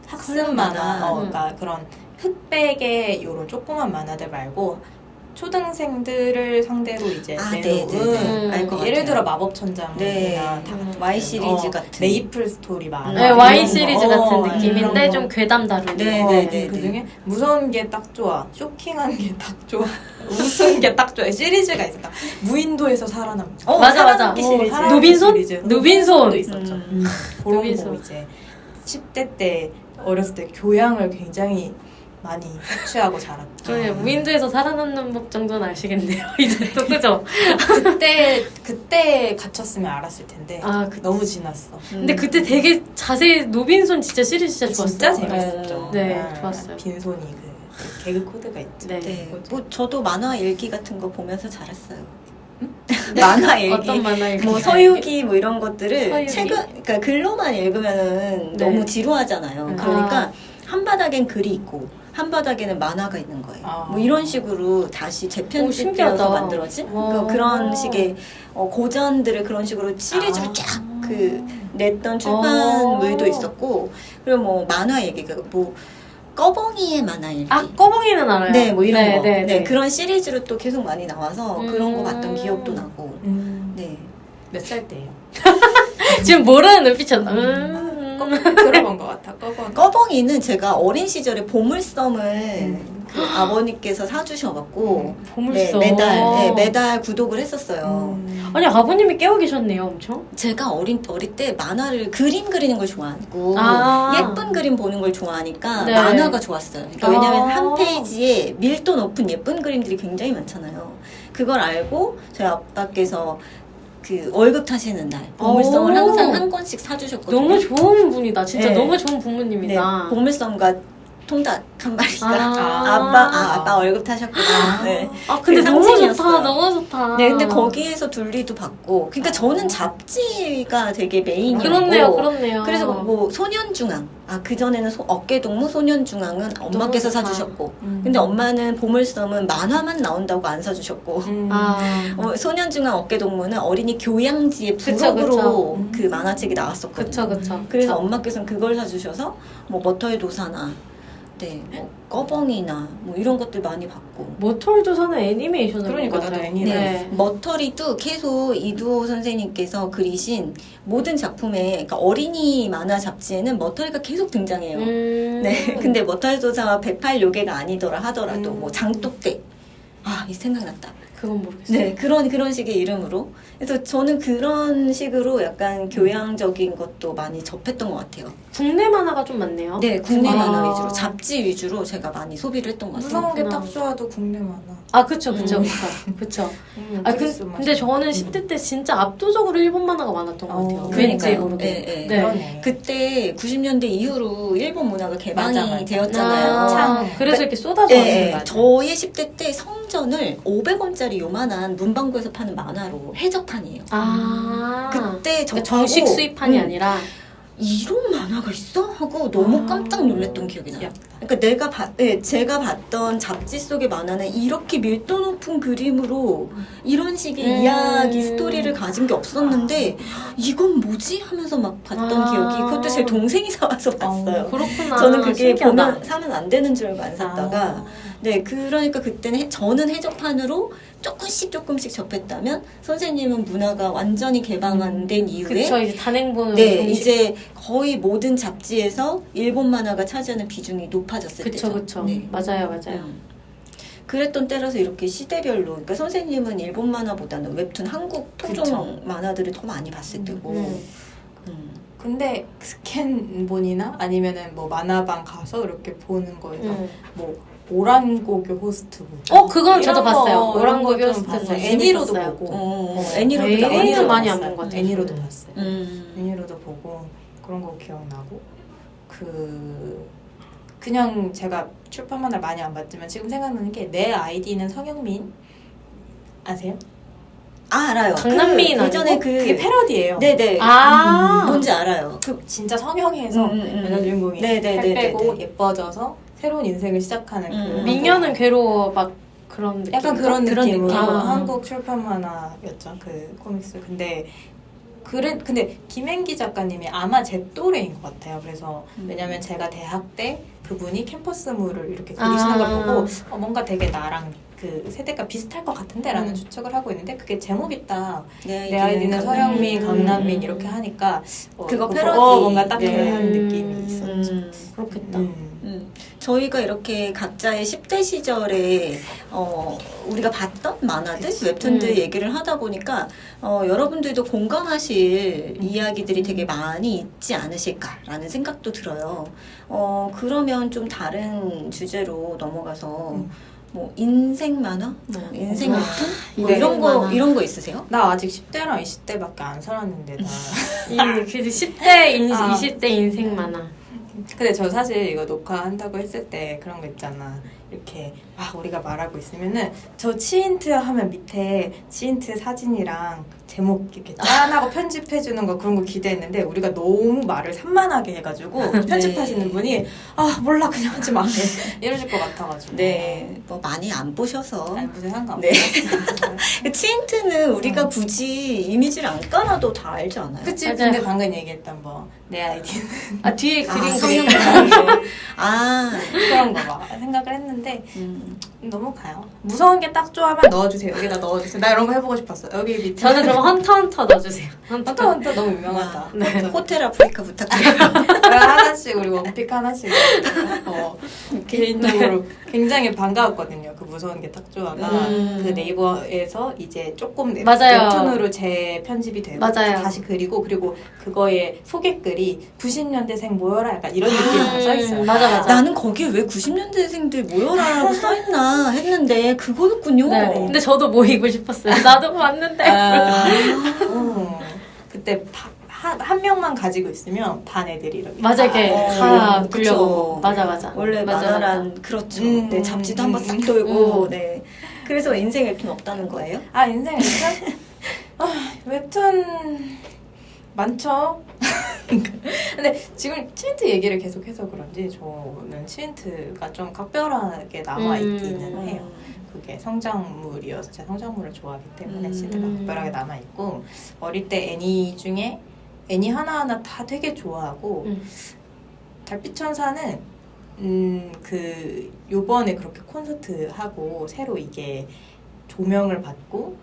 학습 만화. 그러니까 그런 흑백의 요런 조그만 만화들 말고 초등생들을 상대로 이제 내놓은 알 것 예를 같아요. 들어 마법천장이나 Y 시리즈 같은. 메이플 스토리 만화. 네, Y 시리즈 같은 느낌인데 좀 괴담 다루는 네. 그 중에 무서운 게 딱 좋아, 쇼킹한 게 딱 좋아, 웃은 게 딱 좋아 시리즈가 있었다. 무인도에서 살아남기. 맞아. 시리즈. 누빈손도 있었죠. 그런 거 이제 10대 때 어렸을 때 교양을 굉장히 많이 섭취하고 자랐죠. 저희 무인도에서 살아남는 법 정도는 아시겠네요. 이제 또 그죠? 그때 갇혔으면 알았을 텐데. 너무 지났어. 근데 그때 되게 자세히 노빈손 진짜 시리즈 진짜 좋았어요. 진짜 재밌었죠. 네, 좋았어요. 빈손이 그 개그 코드가 있죠. 네. 뭐 저도 만화 일기 같은 거 보면서 자랐어요. 만화 일기. 어떤 만화 일기? 뭐 서유기 뭐 이런 것들을 서유기? 그러니까 글로만 읽으면은 너무 지루하잖아요. 그러니까 한 바닥엔 글이 있고 한 바닥에는 만화가 있는 거예요. 뭐 이런 식으로 다시 재편집되어서 만들어진 그런 식의 고전들을 그런 식으로 시리즈로 쫙 냈던 출판물도 있었고, 그리고 뭐 만화 얘기가 뭐 꺼벙이의 만화 일기. 꺼벙이는 알아요. 네, 뭐 이런 거. 네. 그런 시리즈로 또 계속 많이 나와서 그런 거 봤던 기억도 나고. 네. 몇 살 때예요? 지금 모르는 눈빛이었다. 들어본 것 같아. 꺼벙이는 제가 어린 시절에 보물섬을 그 아버님께서 사주셔갖고 보물섬. 매달 구독을 했었어요. 아니 아버님이 깨워 계셨네요, 엄청. 제가 어릴 때 만화를 그림 그리는 걸 좋아하고 예쁜 그림 보는 걸 좋아하니까 만화가 좋았어요. 그러니까 왜냐면 한 페이지에 밀도 높은 예쁜 그림들이 굉장히 많잖아요. 그걸 알고 저희 아빠께서 그 월급 타시는 날 보물섬을 항상 한 권씩 사주셨거든요. 너무 좋은 분이다. 진짜 너무 좋은 부모님이다. 네, 보물섬과 통닭 한 마리가 아빠 월급 타셨구나. 근데 너무 상징이었어요. 좋다. 너무 좋다. 네, 근데 거기에서 둘리도 받고, 그러니까 저는 잡지가 되게 메인이고. 그렇네요. 그래서 뭐 소년중앙, 그 전에는 어깨동무 소년중앙은 엄마께서 사주셨고, 근데 엄마는 보물섬은 만화만 나온다고 안 사주셨고, 소년중앙 어깨동무는 어린이 교양지의 부록으로 그 만화책이 나왔었거든요. 그쵸. 그래서 엄마께서는 그걸 사주셔서 뭐 머터의 도사나 네, 뭐 꺼벙이나 뭐 이런 것들 많이 봤고. 모털조선은 애니메이션을 그러니까 본 것 나도 같아요. 애니메이션. 네. 머터리도 계속 이두호 선생님께서 그리신 모든 작품에, 그러니까 어린이 만화 잡지에는 머터리가 계속 등장해요. 네, 근데 머터리 조사가 108요괴가 아니더라 하더라도 뭐 장독대. 아, 이 생각났다. 그건 모르겠어요. 네, 그런 식의 이름으로. 그래서 저는 그런 식으로 약간 교양적인 것도 많이 접했던 것 같아요. 국내 만화가 좀 많네요. 네, 국내 아. 만화 위주로, 잡지 위주로 제가 많이 소비를 했던 것 같아요. 무서운 게 그렇구나. 딱 좋아도 국내 만화. 아, 그쵸. 그쵸. 아, 근데 저는 10대 때 진짜 압도적으로 일본 만화가 많았던 것 같아요. 왠지 그러니까요. 모르게. 네, 네. 네. 그러네. 그때 90년대 이후로 일본 문화가 개방이 맞아, 맞아. 되었잖아요. 아, 참. 그래서 이렇게 쏟아져 네, 나오는 네. 거예요. 저의 10대 때 성전을 500원짜리 요만한 문방구에서 파는 만화로 해적판이에요. 아. 그때 그러니까 접하고, 정식 수입판이 아니라 이런 만화가 있어? 하고 너무 깜짝 놀랐던 기억이 나요. 그러니까 제가 봤던 잡지 속의 만화는 이렇게 밀도 높은 그림으로 이런 식의 이야기 스토리를 가진 게 없었는데 이건 뭐지? 하면서 막 봤던 기억이, 그것도 제 동생이 사와서 봤어요. 그렇구나. 저는 그게 신기하다. 보면 사면 안 되는 줄 알고 안 샀다가 네, 그러니까 그때는 저는 해적판으로 조금씩 접했다면 선생님은 문화가 완전히 개방된 이후에 그쵸, 이제 단행본으로. 네, 정식- 이제 거의 모든 잡지에서 일본 만화가 차지하는 비중이 높아졌을 때죠. 그쵸. 네. 맞아요. 그랬던 때라서 이렇게 시대별로, 그러니까 선생님은 일본 만화보다는 웹툰 한국 토종 그쵸. 만화들을 더 많이 봤을 테고. 근데 스캔본이나 아니면은 뭐 만화방 가서 이렇게 보는 거에서 뭐 오란고교 호스트부. 그건 저도 이런 봤어요. 거, 오란고교 이런 거 좀 호스트부 봤어요. 애니로도 재밌었어요. 보고. 애니로도 애니는 나왔어요. 많이 안 본 것 같아요. 애니로도 봤어요. 음. 애니로도 보고 그런 거 기억나고 그냥 제가 출판 만화를 많이 안 봤지만 지금 생각나는 게 내 아이디는 성영민 아세요? 아, 알아요. 강남민 예전에 아니고? 그게 패러디예요. 네네. 아. 뭔지 알아요. 진짜 성형해서 여자 주인공이 네네네네네. 살 빼고 예뻐져서 새로운 인생을 시작하는 그 민녀는 괴로워 막 그런 느낌. 약간 그런 느낌으로 아. 한국 출판 만화였죠 그 코믹스. 근데 김행기 작가님이 아마 제 또래인 것 같아요. 그래서 왜냐면 제가 대학 때 그분이 캠퍼스물을 이렇게 그리시는 걸 보고 뭔가 되게 나랑 그 세대가 비슷할 것 같은데라는 추측을 하고 있는데 그게 제목이 딱 내 아이디는 서영민, 강남민 이렇게 하니까 그거 보고 패러디. 뭔가 딱 네. 그런 느낌이 있었죠. 그렇겠다. 저희가 이렇게 각자의 10대 시절에 우리가 봤던 만화들, 웹툰들 얘기를 하다 보니까 여러분들도 공감하실 이야기들이 되게 많이 있지 않으실까라는 생각도 들어요. 그러면 좀 다른 주제로 넘어가서 뭐 인생 만화, 뭐 인생 웹툰, 뭐 이런 거 있으세요? 나 아직 10대랑 20대밖에 안 살았는데 나. 그 10대, 20대 인생 만화. 근데 저 사실 이거 녹화한다고 했을 때 그런 거 있잖아. 이렇게 막 우리가 말하고 있으면은 저 치인트 하면 밑에 치인트 사진이랑 제목 이렇게 짠하고 편집해주는 거 그런 거 기대했는데 우리가 너무 말을 산만하게 해가지고 편집하시는 분이 몰라 그냥 하지 마 이러실 것 같아가지고. 네, 뭐 많이 안 보셔서. 아니 무슨 상관없어. 네. 치인트는 우리가 굳이 이미지를 안 깔아도 다 알지 않아요? 그치. 맞아요. 근데 방금 얘기했던 뭐 내 아이디는 뒤에 그림 성형 그릴까? 그런 거 막 생각을 했는데 넘어가요. 무서운 게 딱 좋아하면 넣어주세요. 여기다 넣어주세요. 나 이런 거 해보고 싶었어. 여기 밑에. 저는 그럼 헌터 넣어주세요. 헌터 너무 유명하다. 네. 호텔 아프리카 부탁드려요. 하나씩 우리 원픽 하나씩 개인적으로 굉장히 반가웠거든요. 그 무서운 게 딱 좋아가 그 네이버에서 이제 조금 맞아요. 웹툰으로 재편집이 되고 맞아요. 다시 그리고 그거에 소개글이 90년대생 모여라 약간 이런 느낌으로 써있어요. 맞아. 나는 거기에 왜 90년대생들 모여라라고 써있나 했는데 그거였군요. 네. 근데 저도 모이고 싶었어요. 나도 봤는데. 그때 한 명만 가지고 있으면 반 애들이 이렇게 맞아, 이게 다 그쵸. 돌려보고. 맞아. 원래 맞아. 만화란 그렇죠. 네, 잡지도 한번 싹 음. 돌고. 네. 그래서 인생 웹툰 없다는 거예요? 인생 웹툰? 웹툰 많죠. 근데 지금 치인트 얘기를 계속해서 그런지 저는 치인트가 좀 각별하게 남아있기는 해요. 그게 성장물이어서 제가 성장물을 좋아하기 때문에 치인트가 각별하게 남아있고 어릴 때 애니 중에 애니 하나하나 다 되게 좋아하고 달빛천사는 요번에 그렇게 콘서트 하고 새로 이게 조명을 받고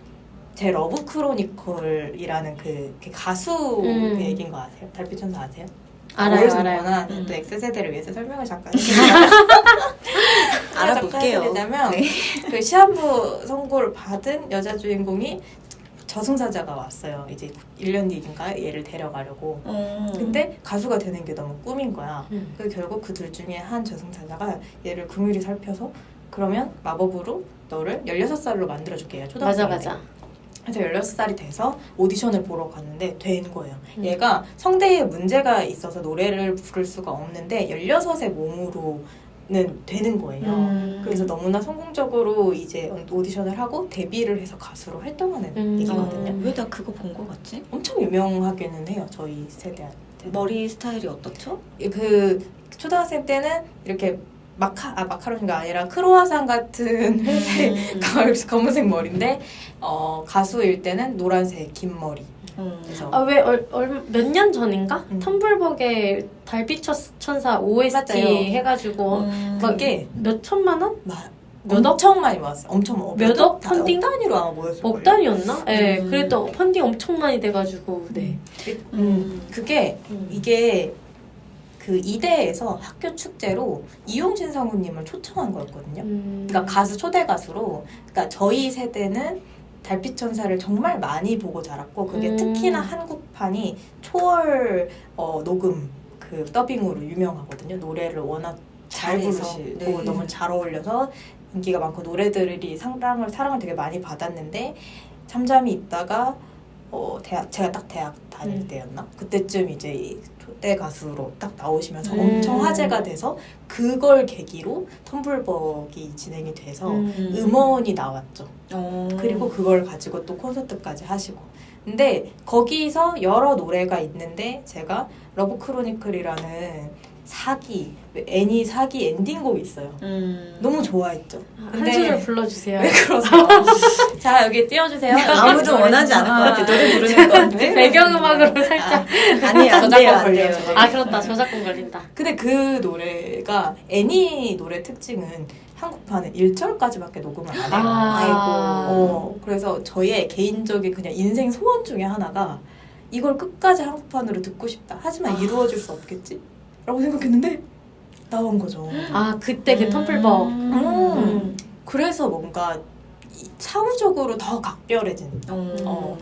제 러브 크로니컬이라는 그 가수 얘기인 거 아세요? 달빛천사 아세요? 알아요. 또 X세대를 위해서 설명을 잠깐 알아볼게요. 해드리자면 네. 그 시한부 선고를 받은 여자 주인공이 저승사자가 왔어요. 이제 1년 뒤인가 얘를 데려가려고. 근데 가수가 되는 게 너무 꿈인 거야. 그 결국 그 둘 중에 한 저승사자가 얘를 긍휼히 살펴서 그러면 마법으로 너를 16살로 만들어줄게요. 초등학생. 맞아. 그래서 16살이 돼서 오디션을 보러 갔는데 된 거예요. 얘가 성대에 문제가 있어서 노래를 부를 수가 없는데 16의 몸으로는 되는 거예요. 그래서 너무나 성공적으로 이제 오디션을 하고 데뷔를 해서 가수로 활동하는 얘기거든요. 왜 나 그거 본 거 같지? 엄청 유명하게는 해요. 저희 세대한테. 머리 스타일이 어떻죠? 그 초등학생 때는 이렇게 마카로니가 아니라 크로아상 같은 회색 검은색 머리인데 가수일 때는 노란색 긴 머리. 그래서 왜 몇 년 전인가? 텀블벅의 달빛 천사 OST 맞아요. 해가지고 그게 몇 천만 원? 몇 엄청 많이 모았어요. 엄청 몇 억 펀딩? 억 단위로 아마 모였을 억 단위였나? 네, 그래도 펀딩 엄청 많이 돼가지고 네. 그게 이게 그 이대에서 학교 축제로 이용진 성우님을 초청한 거였거든요. 그러니까 가수 초대 가수로. 그러니까 저희 세대는 달빛천사를 정말 많이 보고 자랐고 그게 특히나 한국판이 초월 녹음 그 더빙으로 유명하거든요. 노래를 워낙 잘 부르시고 네. 너무 잘 어울려서 인기가 많고 노래들이 사랑을 되게 많이 받았는데 잠잠히 있다가 제가 딱 대학 다닐 때였나? 그때쯤 이제 이 초대 가수로 딱 나오시면서 엄청 화제가 돼서 그걸 계기로 텀블벅이 진행이 돼서 음원이 나왔죠. 그리고 그걸 가지고 또 콘서트까지 하시고. 근데 거기서 여러 노래가 있는데 제가 러브 크로니클이라는 애니 사기 엔딩곡이 있어요. 너무 좋아했죠. 한 소절 불러주세요. 왜 그러세요? 자, 여기 띄워주세요. 아무도 원하지 않을 것 같아. 노래 부르는 건데. 배경음악으로 살짝. 아니, 안 돼요, 안 돼요. 아 그렇다. 저작권 걸린다. 근데 그 노래가 애니 노래 특징은 한국판은 1절까지밖에 녹음을 안 해요. 아이고. 그래서 저의 개인적인 그냥 인생 소원 중에 하나가 이걸 끝까지 한국판으로 듣고 싶다. 하지만 이루어질 수 없겠지? 라고 생각했는데 나온 거죠. 아 그때 그 텀블벅. 그래서 뭔가 사후적으로 더 각별해진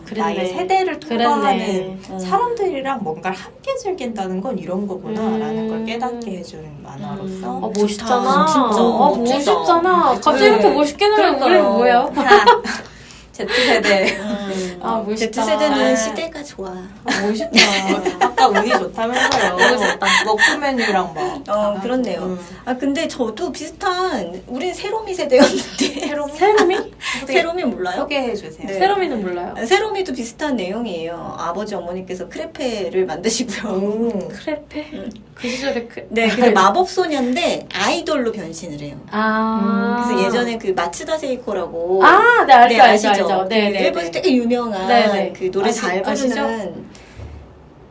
그랬네. 나의 세대를 통과하는 그랬네. 사람들이랑 뭔가를 함께 즐긴다는 건 이런 거구나라는 걸 깨닫게 해준 만화로서 멋있잖아. 진짜 멋있잖아. 갑자기 네. 이렇게 멋있게 나면 우리 뭐예요? Z세대 아 멋있다. Z세대는 시대가 좋아. 멋있다. 아까 운이 좋다면서요. 멋있다. 먹고 메뉴랑 막 그렇네요. 아, 근데 저도 비슷한, 우린 세로미 세대였는데. 세롬이? 세로미 몰라요? 소개해주세요. 네. 세롬이는 몰라요. 세로미도 비슷한 내용이에요. 아버지 어머니께서 크레페를 만드시고요. 크레페? 그 시절에 네, 근데 마법 소녀인데 아이돌로 변신을 해요. 그래서 예전에 그 마츠다 세이코라고 네 알죠, 네, 알죠, 아시죠? 알죠. 네, 네. 일본에서 되게 유명한 네. 그 노래 잘 아시죠? 부르는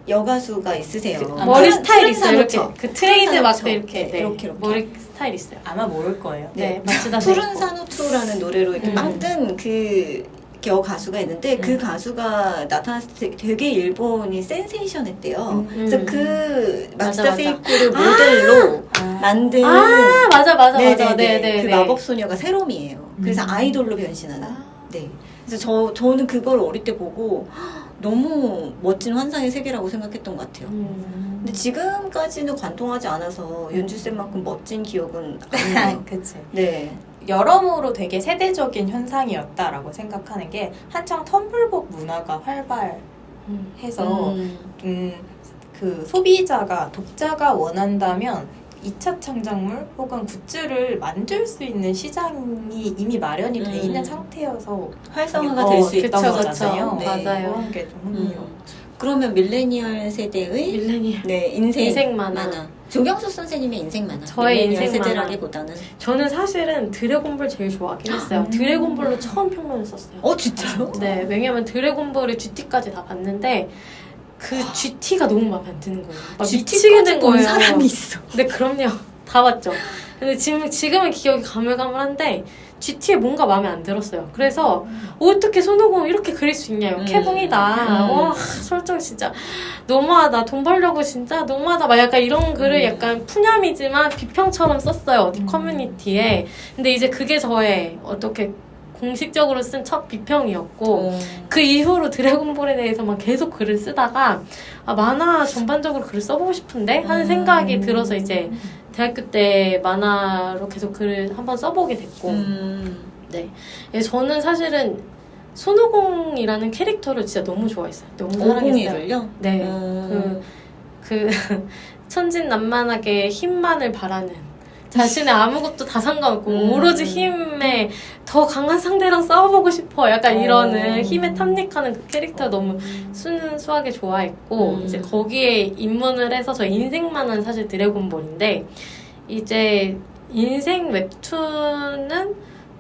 여가수가 있으세요. 머리 스타일 있어요. 이렇게 산호초. 그 트레이드 푸른 마크 산호초. 이렇게. 네. 이렇게. 머리 스타일 있어요. 아마 모를 거예요. 네, 마츠다 푸른 세이코. 산호초라는 노래로 이렇게 빵 뜬 그 여가수가 있는데 그 가수가 나타났을 때 되게 일본이 센세이션했대요. 그래서 그 마츠다 맞아. 세이코를 모델로 만든 맞아. 네네네. 그 네. 마법 소녀가 세롬이에요. 그래서 아이돌로 변신하는. 네. 그래서 저는 그걸 어릴 때 보고 너무 멋진 환상의 세계라고 생각했던 것 같아요. 근데 지금까지는 관통하지 않아서 연주쌤만큼 멋진 기억은 안 나요. 그치. 네. 여러모로 되게 세대적인 현상이었다라고 생각하는 게 한창 텀블벅 문화가 활발해서 그 소비자가 독자가 원한다면 2차 창작물 혹은 굿즈를 만들 수 있는 시장이 이미 마련이 돼 있는 상태여서 활성화가 될 수 있던 그쵸, 거잖아요. 그쵸. 맞아요. 그런 게 좀 흥미로워. 그러면 밀레니얼 세대의 밀레니얼. 네, 인생 만화. 조경수 선생님의 인생 만화. 저의 밀레니얼 인생 만화. 세대라기보다는. 저는 사실은 드래곤볼 제일 좋아하긴 했어요. 드래곤볼로 처음 평론을 썼어요. 진짜요? 네, 왜냐면 드래곤볼의 GT까지 다 봤는데 그 GT가 너무 마음에 안 드는 거예요. 막 미치게 된 거예요. 사람이 있어. 네, 그럼요. 다 봤죠. 근데 지금은 기억이 가물가물한데 GT에 뭔가 마음에 안 들었어요. 그래서 어떻게 손오공 이렇게 그릴 수 있냐. 캐붕이다. 와 설정 진짜 너무하다. 돈 벌려고 진짜 너무하다. 막 약간 이런 글을 약간 푸념이지만 비평처럼 썼어요. 어디 커뮤니티에. 근데 이제 그게 저의 어떻게 공식적으로 쓴 첫 비평이었고 그 이후로 드래곤볼에 대해서만 계속 글을 쓰다가 만화 전반적으로 글을 써보고 싶은데 하는 생각이 들어서 이제 대학교 때 만화로 계속 글을 한번 써보게 됐고 네. 저는 사실은 손오공이라는 캐릭터를 진짜 너무 좋아했어요. 너무 사랑했어요. 501을요? 네. 그 천진난만하게 힘만을 바라는 자신의 아무것도 다 상관없고 오로지 힘에 더 강한 상대랑 싸워보고 싶어 약간 이러는 힘에 탐닉하는 그 캐릭터 너무 순수하게 좋아했고 이제 거기에 입문을 해서 저 인생만한 사실 드래곤볼인데 이제 인생 웹툰은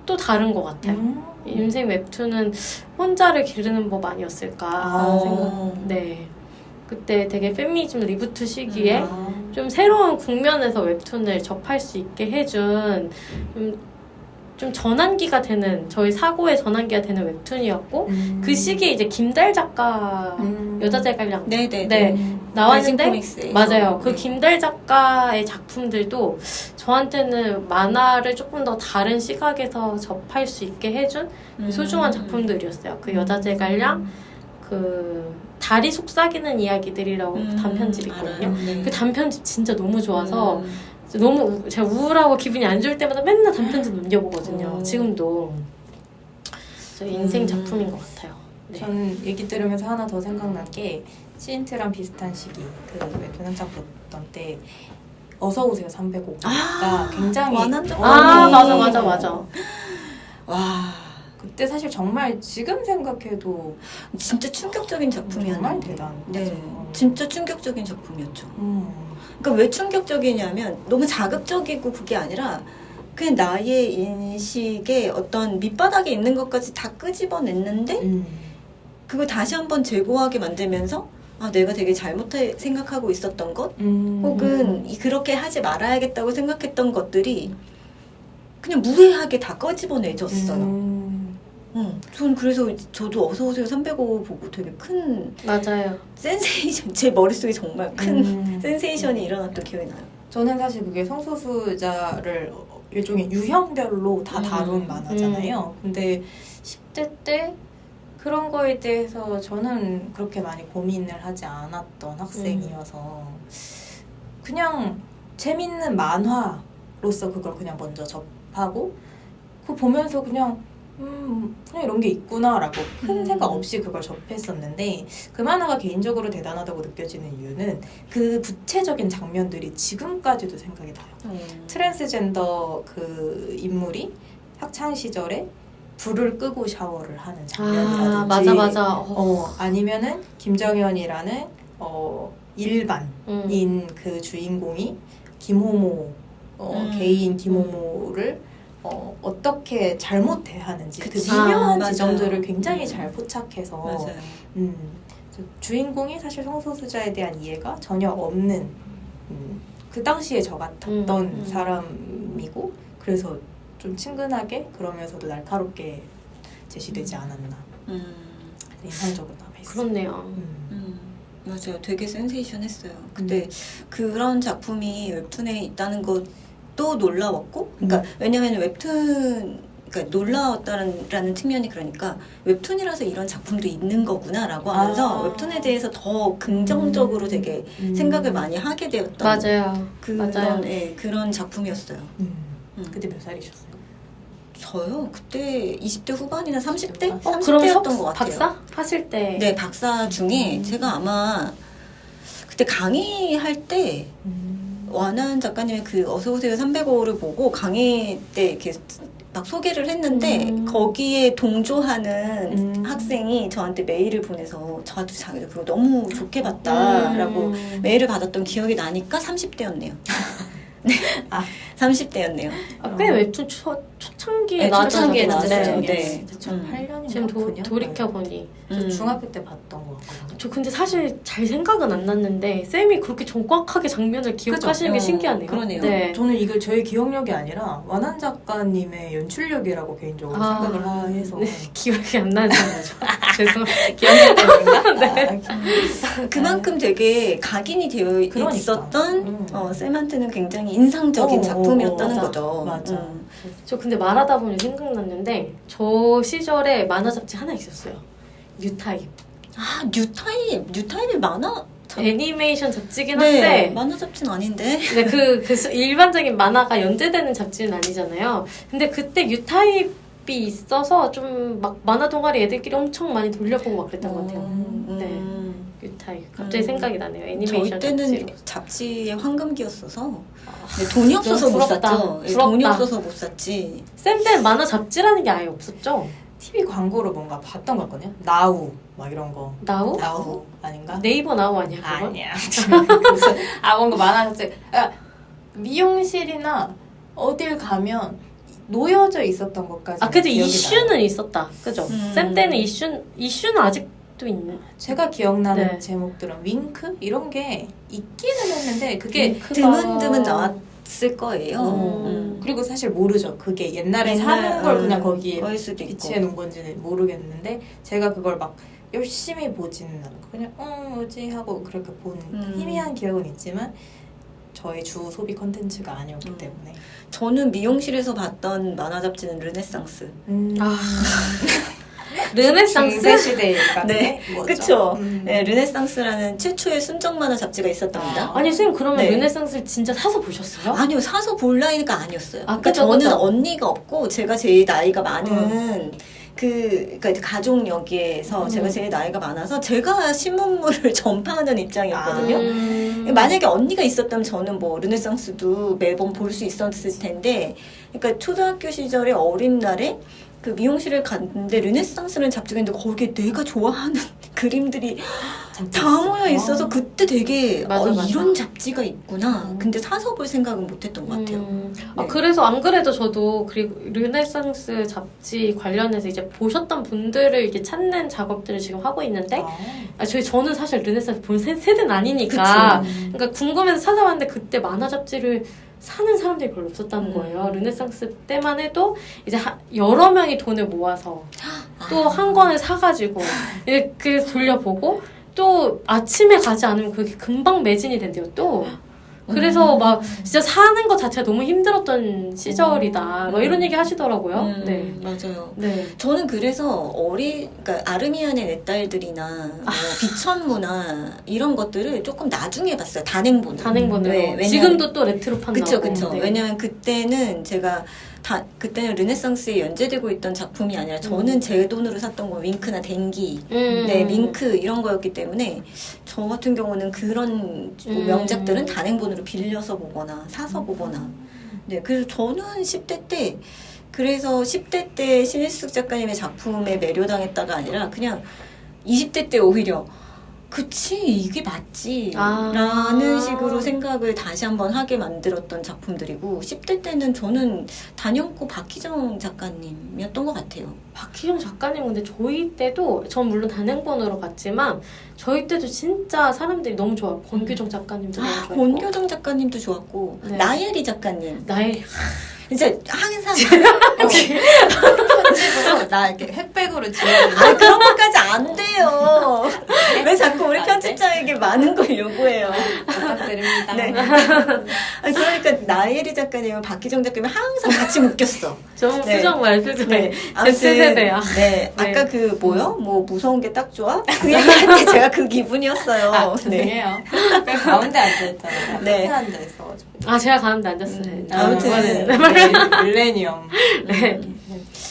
또 다른 것 같아요. 인생 웹툰은 혼자를 기르는 법 아니었을까 생각. 네. 그때 되게 페미니즘 리부트 시기에 좀 새로운 국면에서 웹툰을 접할 수 있게 해준 좀 전환기가 되는 저희 사고의 전환기가 되는 웹툰이었고 그 시기에 이제 김달 작가 여자제갈량 네, 나왔는데 맞아요. 그 김달 작가의 작품들도 저한테는 만화를 조금 더 다른 시각에서 접할 수 있게 해준 소중한 작품들이었어요. 그 여자제갈량 그 다리 속삭이는 이야기들이라고 단편집 있거든요. 그 단편집 진짜 너무 좋아서 너무 제가 우울하고 기분이 안 좋을 때마다 맨날 단편집 넘겨보거든요. 지금도 저 인생 작품인 것 같아요. 네. 전 얘기 들으면서 하나 더 생각난 게 시인트랑 비슷한 시기 그 웹툰 한창 봤던 때 어서오세요 305가 굉장히 맞아. 와. 그때 사실 정말 지금 생각해도 진짜 충격적인 작품이었는데 정말 대단한 네, 진짜 충격적인 작품이었죠. 그러니까 왜 충격적이냐면 너무 자극적이고 그게 아니라 그냥 나의 인식에 어떤 밑바닥에 있는 것까지 다 끄집어냈는데 그걸 다시 한번 재고하게 만들면서 내가 되게 잘못해 생각하고 있었던 것 혹은 그렇게 하지 말아야겠다고 생각했던 것들이 그냥 무해하게 다 끄집어내졌어요. 전 그래서 저도 어서오세요 305 보고 되게 큰 맞아요. 센세이션 제 머릿속에 정말 큰 센세이션이 일어났던 기억이 나요. 저는 사실 그게 성소수자를 일종의 유형별로 다 다룬 만화잖아요. 근데 10대 때 그런 거에 대해서 저는 그렇게 많이 고민을 하지 않았던 학생이어서 그냥 재밌는 만화로서 그걸 그냥 먼저 접하고 그거 보면서 그냥 이런 게 있구나라고 큰 생각 없이 그걸 접했었는데 그 만화가 개인적으로 대단하다고 느껴지는 이유는 그 구체적인 장면들이 지금까지도 생각이 나요. 트랜스젠더 그 인물이 학창 시절에 불을 끄고 샤워를 하는 장면이라든지 맞아. 아니면은 김정현이라는 일반인 그 주인공이 김호모 개인 김호모를 어떻게 잘못 대하는지 그 미묘한 지점들을 굉장히 잘 포착해서 주인공이 사실 성소수자에 대한 이해가 전혀 없는 그 당시에 저 같았던 사람이고 그래서 좀 친근하게 그러면서도 날카롭게 제시되지 않았나 인상적으로 남아있어요. 그렇네요. 맞아요. 되게 센세이션했어요. 근데 그런 작품이 웹툰에 있다는 것도 놀라웠고 그러니까 왜냐면 웹툰 그러니까 놀라웠다는 측면이 그러니까 웹툰이라서 이런 작품도 있는 거구나라고 하면서 웹툰에 대해서 더 긍정적으로 되게 생각을 많이 하게 되었던 맞아요. 그런 작품이었어요. 그때 몇 살이셨어요? 저요? 그때 20대 후반이나 30대? 그럼 30대였던 것 같아요. 박사? 하실 때? 네, 박사 중에 제가 아마 그때 강의할 때 완한 작가님의 그 어서오세요 305를 보고 강의 때 이렇게 막 소개를 했는데 거기에 동조하는 학생이 저한테 메일을 보내서 저도 자기도 그거 너무 좋게 봤다라고 메일을 받았던 기억이 나니까 30대였네요. 네, 30대였네요. 꽤 웹툰 초창기에 네, 나왔던 초창기에 작품인데 나왔어요. 네. 네. 2008년인가 지금 9년? 돌이켜보니 저 중학교 때 봤던 것 같거든요. 저 근데 사실 잘 생각은 안 났는데 쌤이 그렇게 정확하게 장면을 기억하시는 게 그죠? 신기하네요. 그러네요. 네. 저는 이걸 저의 기억력이 아니라 완한 작가님의 연출력이라고 개인적으로 생각을 해서 네, 기억이 안 나는 거죠. 죄송해요. 기억력 때문인가? 네. 그만큼 되게 각인이 되어 그러니까. 있었던 쌤한테는 굉장히 인상적인 작품이었다는 맞아. 거죠. 맞아. 저 근데 말하다 보니 생각났는데 저 시절에 만화 잡지 하나 있었어요. 뉴타입. 아, 뉴타입이 만화 애니메이션 잡지긴 네, 한데 만화 잡지는 아닌데. 근데 일반적인 만화가 연재되는 잡지는 아니잖아요. 근데 그때 뉴타입이 있어서 좀 막 만화 동아리 애들끼리 엄청 많이 돌려보고 막 그랬던 것 같아요. 네. 뉴타입. 갑자기 생각이 나네요. 애니메이션 저희 때는 잡지로. 잡지의 황금기였어서 네, 돈이 없어서 못 부럽다. 샀죠. 네, 부럽다. 돈이 없어서 못 샀지. 쌤 때는 만화 잡지라는 게 아예 없었죠? TV 광고로 뭔가 봤던 것 같거든요. 나우 막 이런 거. 나우? 나우 아닌가? 네이버 나우 아니야 그거? 아니야. 무슨 뭔가 만화책. 미용실이나 어딜 가면 놓여져 있었던 것까지. 아 근데 기억이 이슈는 나요. 있었다. 그죠? 음. 쌤 때는 이슈는 아직도 있는. 제가 기억나는 네. 제목들은 윙크 이런 게 있기는 했는데 그게 드문드문 나왔을 거예요. 그리고 사실 모르죠. 그게 옛날에 옛날, 사는 걸 그냥 거기에 거일 수도 있고. 비치해 놓은 건지는 모르겠는데 제가 그걸 막 열심히 보지는 않고 그냥 뭐지 하고 그렇게 본 희미한 기억은 있지만 저의 주 소비 컨텐츠가 아니었기 때문에 저는 미용실에서 봤던 만화 잡지는 르네상스. 아 르네상스? 중세 시대 같은 네, 뭐죠? 그쵸. 네, 르네상스라는 최초의 순정 만화 잡지가 있었답니다. 아니 쌤 그러면 네. 르네상스를 진짜 사서 보셨어요? 아니요, 사서 볼 나이가 아니었어요. 아, 그러니까 그쵸, 저는 그쵸. 언니가 없고 제가 제일 나이가 많은 그러니까 가족 여기에서 제가 제일 나이가 많아서 제가 신문물을 전파하는 입장이었거든요. 만약에 언니가 있었다면 저는 뭐 르네상스도 매번 볼 수 있었을 텐데, 그러니까 초등학교 시절에 어린 날에 그 미용실을 갔는데 르네상스라는 잡지가 있는데 거기에 내가 좋아하는 그림들이 다 모여 있어서 그때 되게 맞아, 맞아. 이런 잡지가 있구나. 근데 사서 볼 생각은 못했던 것 같아요. 네. 그래서 안 그래도 저도 그리고 르네상스 잡지 관련해서 이제 보셨던 분들을 이제 찾는 작업들을 지금 하고 있는데 저는 사실 르네상스 본 세대는 아니니까 그러니까 궁금해서 찾아봤는데 그때 만화 잡지를 사는 사람들이 별로 없었다는 거예요. 르네상스 때만 해도 이제 여러 명이 돈을 모아서 또 한 권을 사가지고 이렇게 돌려보고 또 아침에 가지 않으면 그게 금방 매진이 된대요 또. 그래서 막 진짜 사는 것 자체가 너무 힘들었던 시절이다. 뭐 이런 얘기 하시더라고요. 네. 맞아요. 네. 저는 그래서 그러니까 아르미안의 내 딸들이나 뭐 비천무나 이런 것들을 조금 나중에 봤어요. 단행본으로. 단행본으로. 왜냐면- 지금도 또 레트로 판다고. 그쵸, 그쵸. 네. 왜냐면 그때는 제가 그때는 르네상스에 연재되고 있던 작품이 아니라 저는 제 돈으로 샀던 건 윙크나 댕기, 네, 밍크 이런 거였기 때문에 저 같은 경우는 그런 명작들은 단행본으로 빌려서 보거나 사서 보거나. 네, 그래서 저는 10대 때 그래서 10대 때 신일숙 작가님의 작품에 매료당했다가 아니라 그냥 20대 때 오히려 그치 이게 맞지 라는 식으로 생각을 다시 한번 하게 만들었던 작품들이고 10대 때는 저는 단연코 박희정 작가님이었던 것 같아요. 박희정 작가님 근데 저희 때도 전 물론 단행본으로 봤지만 저희 때도 진짜 사람들이 너무 좋아요. 권규정 작가님도 너무 좋아요. 권교정 작가님도 좋았고 네. 나예리 작가님 나의 이제 항상 편집으로 나 이렇게 햇백으로 지워주는 그런 것까지 안 돼요. 왜 자꾸 우리 편집자에게 많은 걸 요구해요? 부탁드립니다. 네. 그러니까 나예리 작가님은 박희정 작가님은 항상 같이 묶였어. 좀 네. 표정 말표정. 네. Z세대야. 네. 아까 그 뭐 무서운 게 딱 좋아? 그 얘기할 때 제가 그 기분이었어요. 죄송해요. 그냥 가운데 앉아있잖아요. 네. 앞에 앉아있어가지고. 제가 가운데 앉았어요. 아무튼 밀레니엄. 네.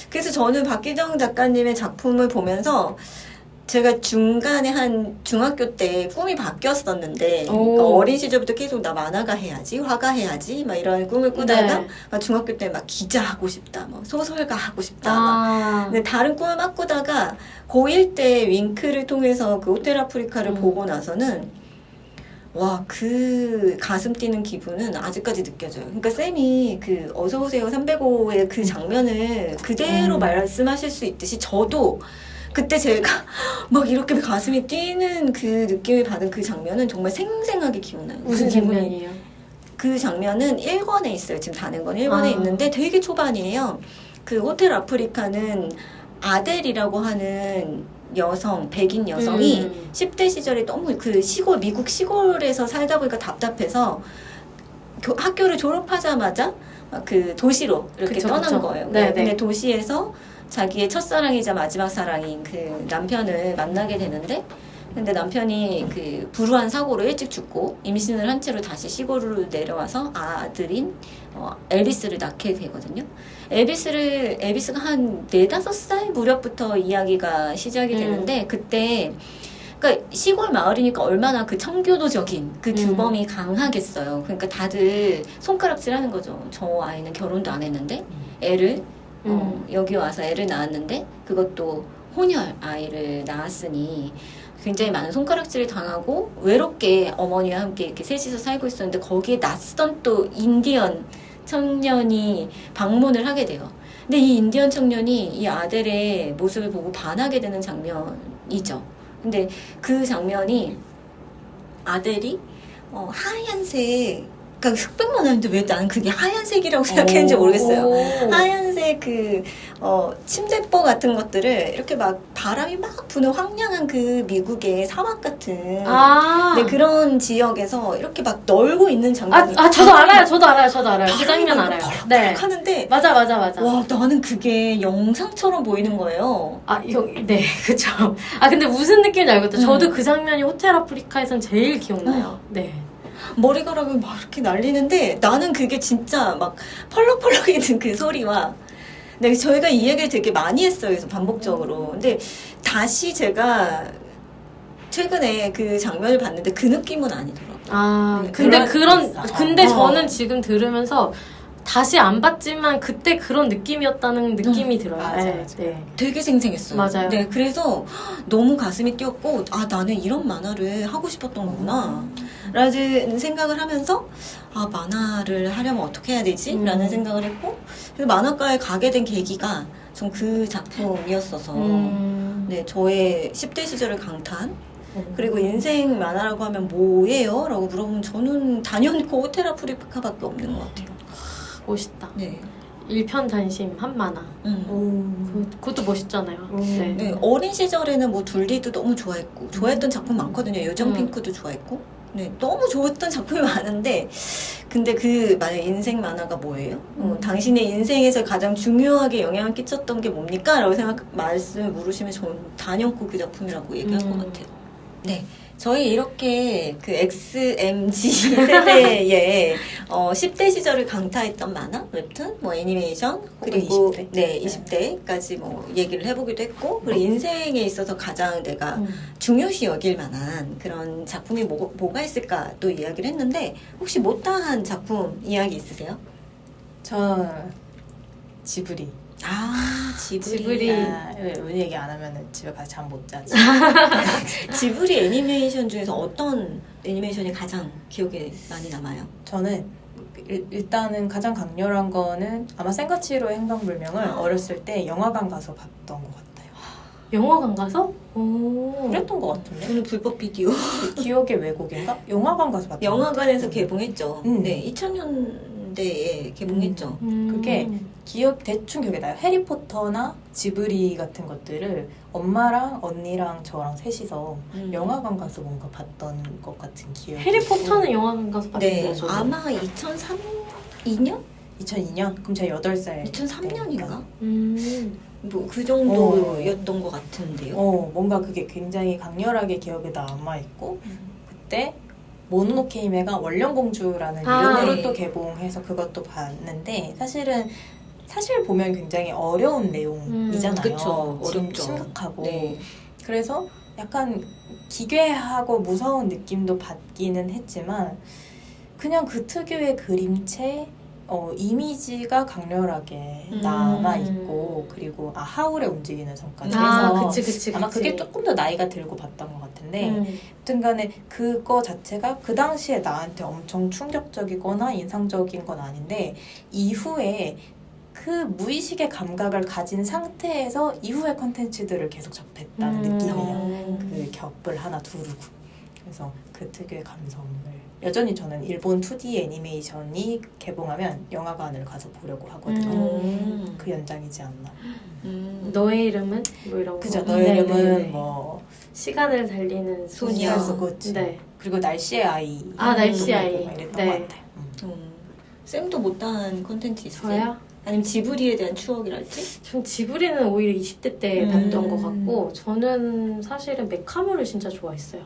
그래서 저는 박기정 작가님의 작품을 보면서 제가 중간에 한 중학교 때 꿈이 바뀌었었는데 그러니까 어린 시절부터 계속 나 만화가 해야지 화가 해야지 막 이런 꿈을 꾸다가 네. 막 중학교 때 막 기자 하고 싶다 뭐 소설가 하고 싶다 막. 근데 다른 꿈을 막 꾸다가 고1 때 윙크를 통해서 그 호텔 아프리카를 보고 나서는 와, 그 가슴 뛰는 기분은 아직까지 느껴져요. 그러니까 쌤이 그 어서오세요 305의 그 장면을 그대로 말씀하실 수 있듯이 저도 그때 제가 막 이렇게 가슴이 뛰는 그 느낌을 받은 그 장면은 정말 생생하게 기억나요. 무슨 장면이에요? 그 장면은 1권에 있어요. 지금 다는 건 1권에 있는데 되게 초반이에요. 그 호텔 아프리카는 아델이라고 하는 여성, 백인 여성이 10대 시절에 너무 그 시골, 미국 시골에서 살다 보니까 답답해서 학교를 졸업하자마자 그 도시로 이렇게 그쵸, 떠난 그쵸. 거예요. 네네. 근데 도시에서 자기의 첫사랑이자 마지막 사랑인 그 남편을 만나게 되는데 근데 남편이 그 불우한 사고로 일찍 죽고 임신을 한 채로 다시 시골로 내려와서 아들인 엘비스를 낳게 되거든요. 엘비스가 한 4-5살 무렵부터 이야기가 시작이 되는데 그때 그러니까 시골 마을이니까 얼마나 그 청교도적인 그 규범이 강하겠어요. 그러니까 다들 손가락질 하는 거죠. 저 아이는 결혼도 안 했는데 애를 여기 와서 애를 낳았는데 그것도 혼혈 아이를 낳았으니 굉장히 많은 손가락질을 당하고 외롭게 어머니와 함께 이렇게 셋이서 살고 있었는데 거기에 낯선 또 인디언 청년이 방문을 하게 돼요. 근데 이 인디언 청년이 이 아델의 모습을 보고 반하게 되는 장면이죠. 근데 그 장면이 아델이 하얀색 그러니까 흑백만 하는데 왜 나는 그게 하얀색이라고 생각했는지 모르겠어요. 하얀색 그 침대퍼 같은 것들을 이렇게 막 바람이 막 부는 황량한 그 미국의 사막 같은 네, 그런 지역에서 이렇게 막 널고 있는 장면이 저도 알아요. 그 장면 알아요. 네. 하는데 맞아. 와 나는 그게 영상처럼 보이는 거예요. 네, 그쵸. 근데 무슨 느낌인지 알겠다. 저도 그 장면이 호텔 아프리카에선 제일 기억나요. 네. 머리카락을 막 이렇게 날리는데 나는 그게 진짜 막 펄럭펄럭이는 그 소리와 네, 저희가 이 얘기를 되게 많이 했어요. 그래서 반복적으로. 근데 다시 제가 최근에 그 장면을 봤는데 그 느낌은 아니더라고요. 근데 저는 지금 들으면서 다시 안 봤지만 그때 그런 느낌이었다는 느낌이 들어요. 맞아요. 네. 되게 생생했어요. 맞아요. 네, 그래서 너무 가슴이 뛰었고, 나는 이런 만화를 하고 싶었던 거구나. 라는 생각을 하면서, 만화를 하려면 어떻게 해야 되지? 라는 생각을 했고, 그래서 만화과에 가게 된 계기가 전 그 작품이었어서, 네, 저의 10대 시절을 강탄, 그리고 인생 만화라고 하면 뭐예요? 라고 물어보면 저는 단연코 그 호텔 아프리카밖에 없는 것 같아요. 멋있다. 네. 일편단심 한 만화. 그것도 멋있잖아요. 네. 네, 어린 시절에는 뭐 둘리도 너무 좋아했고 좋아했던 작품 많거든요. 요정 핑크도 좋아했고 네, 너무 좋았던 작품이 많은데 근데 그 만약 인생 만화가 뭐예요? 당신의 인생에서 가장 중요하게 영향을 끼쳤던 게 뭡니까? 라고 말씀을 물으시면 저는 단연코 그 작품이라고 얘기할 것 같아요. 네. 저희 이렇게 그 XMG 세대의 10대 시절을 강타했던 만화, 웹툰, 뭐 애니메이션, 그리고 20대. 네, 20대까지 뭐 얘기를 해보기도 했고, 그리고 인생에 있어서 가장 내가 중요시 여길 만한 그런 작품이 뭐가 있을까 또 이야기를 했는데, 혹시 못다한 작품 이야기 있으세요? 저 지브리. 지브리. 왜 얘기 안 하면 집에 가서 잠 못 자지. 지브리 애니메이션 중에서 어떤 애니메이션이 가장 기억에 많이 남아요? 저는 일단은 가장 강렬한 거는 아마 센과치히로의 행방불명을 어렸을 때 영화관 가서 봤던 것 같아요. 영화관 가서? 그랬던 것 같은데? 저는 불법 비디오. 기억의 왜곡인가? 영화관 가서 봤던 영화관에서 개봉했죠. 음. 네, 2000년대에 개봉했죠. 그게 대충 기억이 나요. 해리포터나 지브리 같은 것들을 엄마랑 언니랑 저랑 셋이서 영화관 가서 뭔가 봤던 것 같은 기억이. 해리포터는 영화관 가서 봤어요. 네, 저도. 아마 2002년? 2002년? 그럼 제가 8살. 2003년인가? 뭐 그 어. 정도였던 것 같은데요. 뭔가 그게 굉장히 강렬하게 기억에 남아있고 그때 모노노케 히메가 원령공주라는 이름으로 네. 또 개봉해서 그것도 봤는데 사실 보면 굉장히 어려운 내용이잖아요. 그쵸, 지금 어렵죠. 심각하고 네. 그래서 약간 기괴하고 무서운 느낌도 받기는 했지만 그냥 그 특유의 그림체 이미지가 강렬하게 남아 있고 그리고 하울의 움직이는 성까지 아, 해서 그치. 아마 그게 조금 더 나이가 들고 봤던 것 같은데 여튼간에 그거 자체가 그 당시에 나한테 엄청 충격적이거나 인상적인 건 아닌데 이후에 그 무의식의 감각을 가진 상태에서 이후의 컨텐츠들을 계속 접했다는 느낌이에요. 그 겹을 하나 두르고. 그래서 그 특유의 감성을 여전히 저는 일본 2D 애니메이션이 개봉하면 영화관을 가서 보려고 하거든요. 그 연장이지 않나. 너의 이름은? 뭐 이런 그죠. 거. 너의 네, 이름은 네, 네. 뭐 시간을 달리는 소녀. 그치. 네. 그리고 날씨의 아이. 날씨의 아이. 이랬던 네. 것 같아요. 쌤도 못한 콘텐츠 있어요? 저요? 아니면 지브리에 대한 추억이랄지? 전 지브리는 오히려 20대 때 봤던 것 같고 저는 사실은 메카물을 진짜 좋아했어요.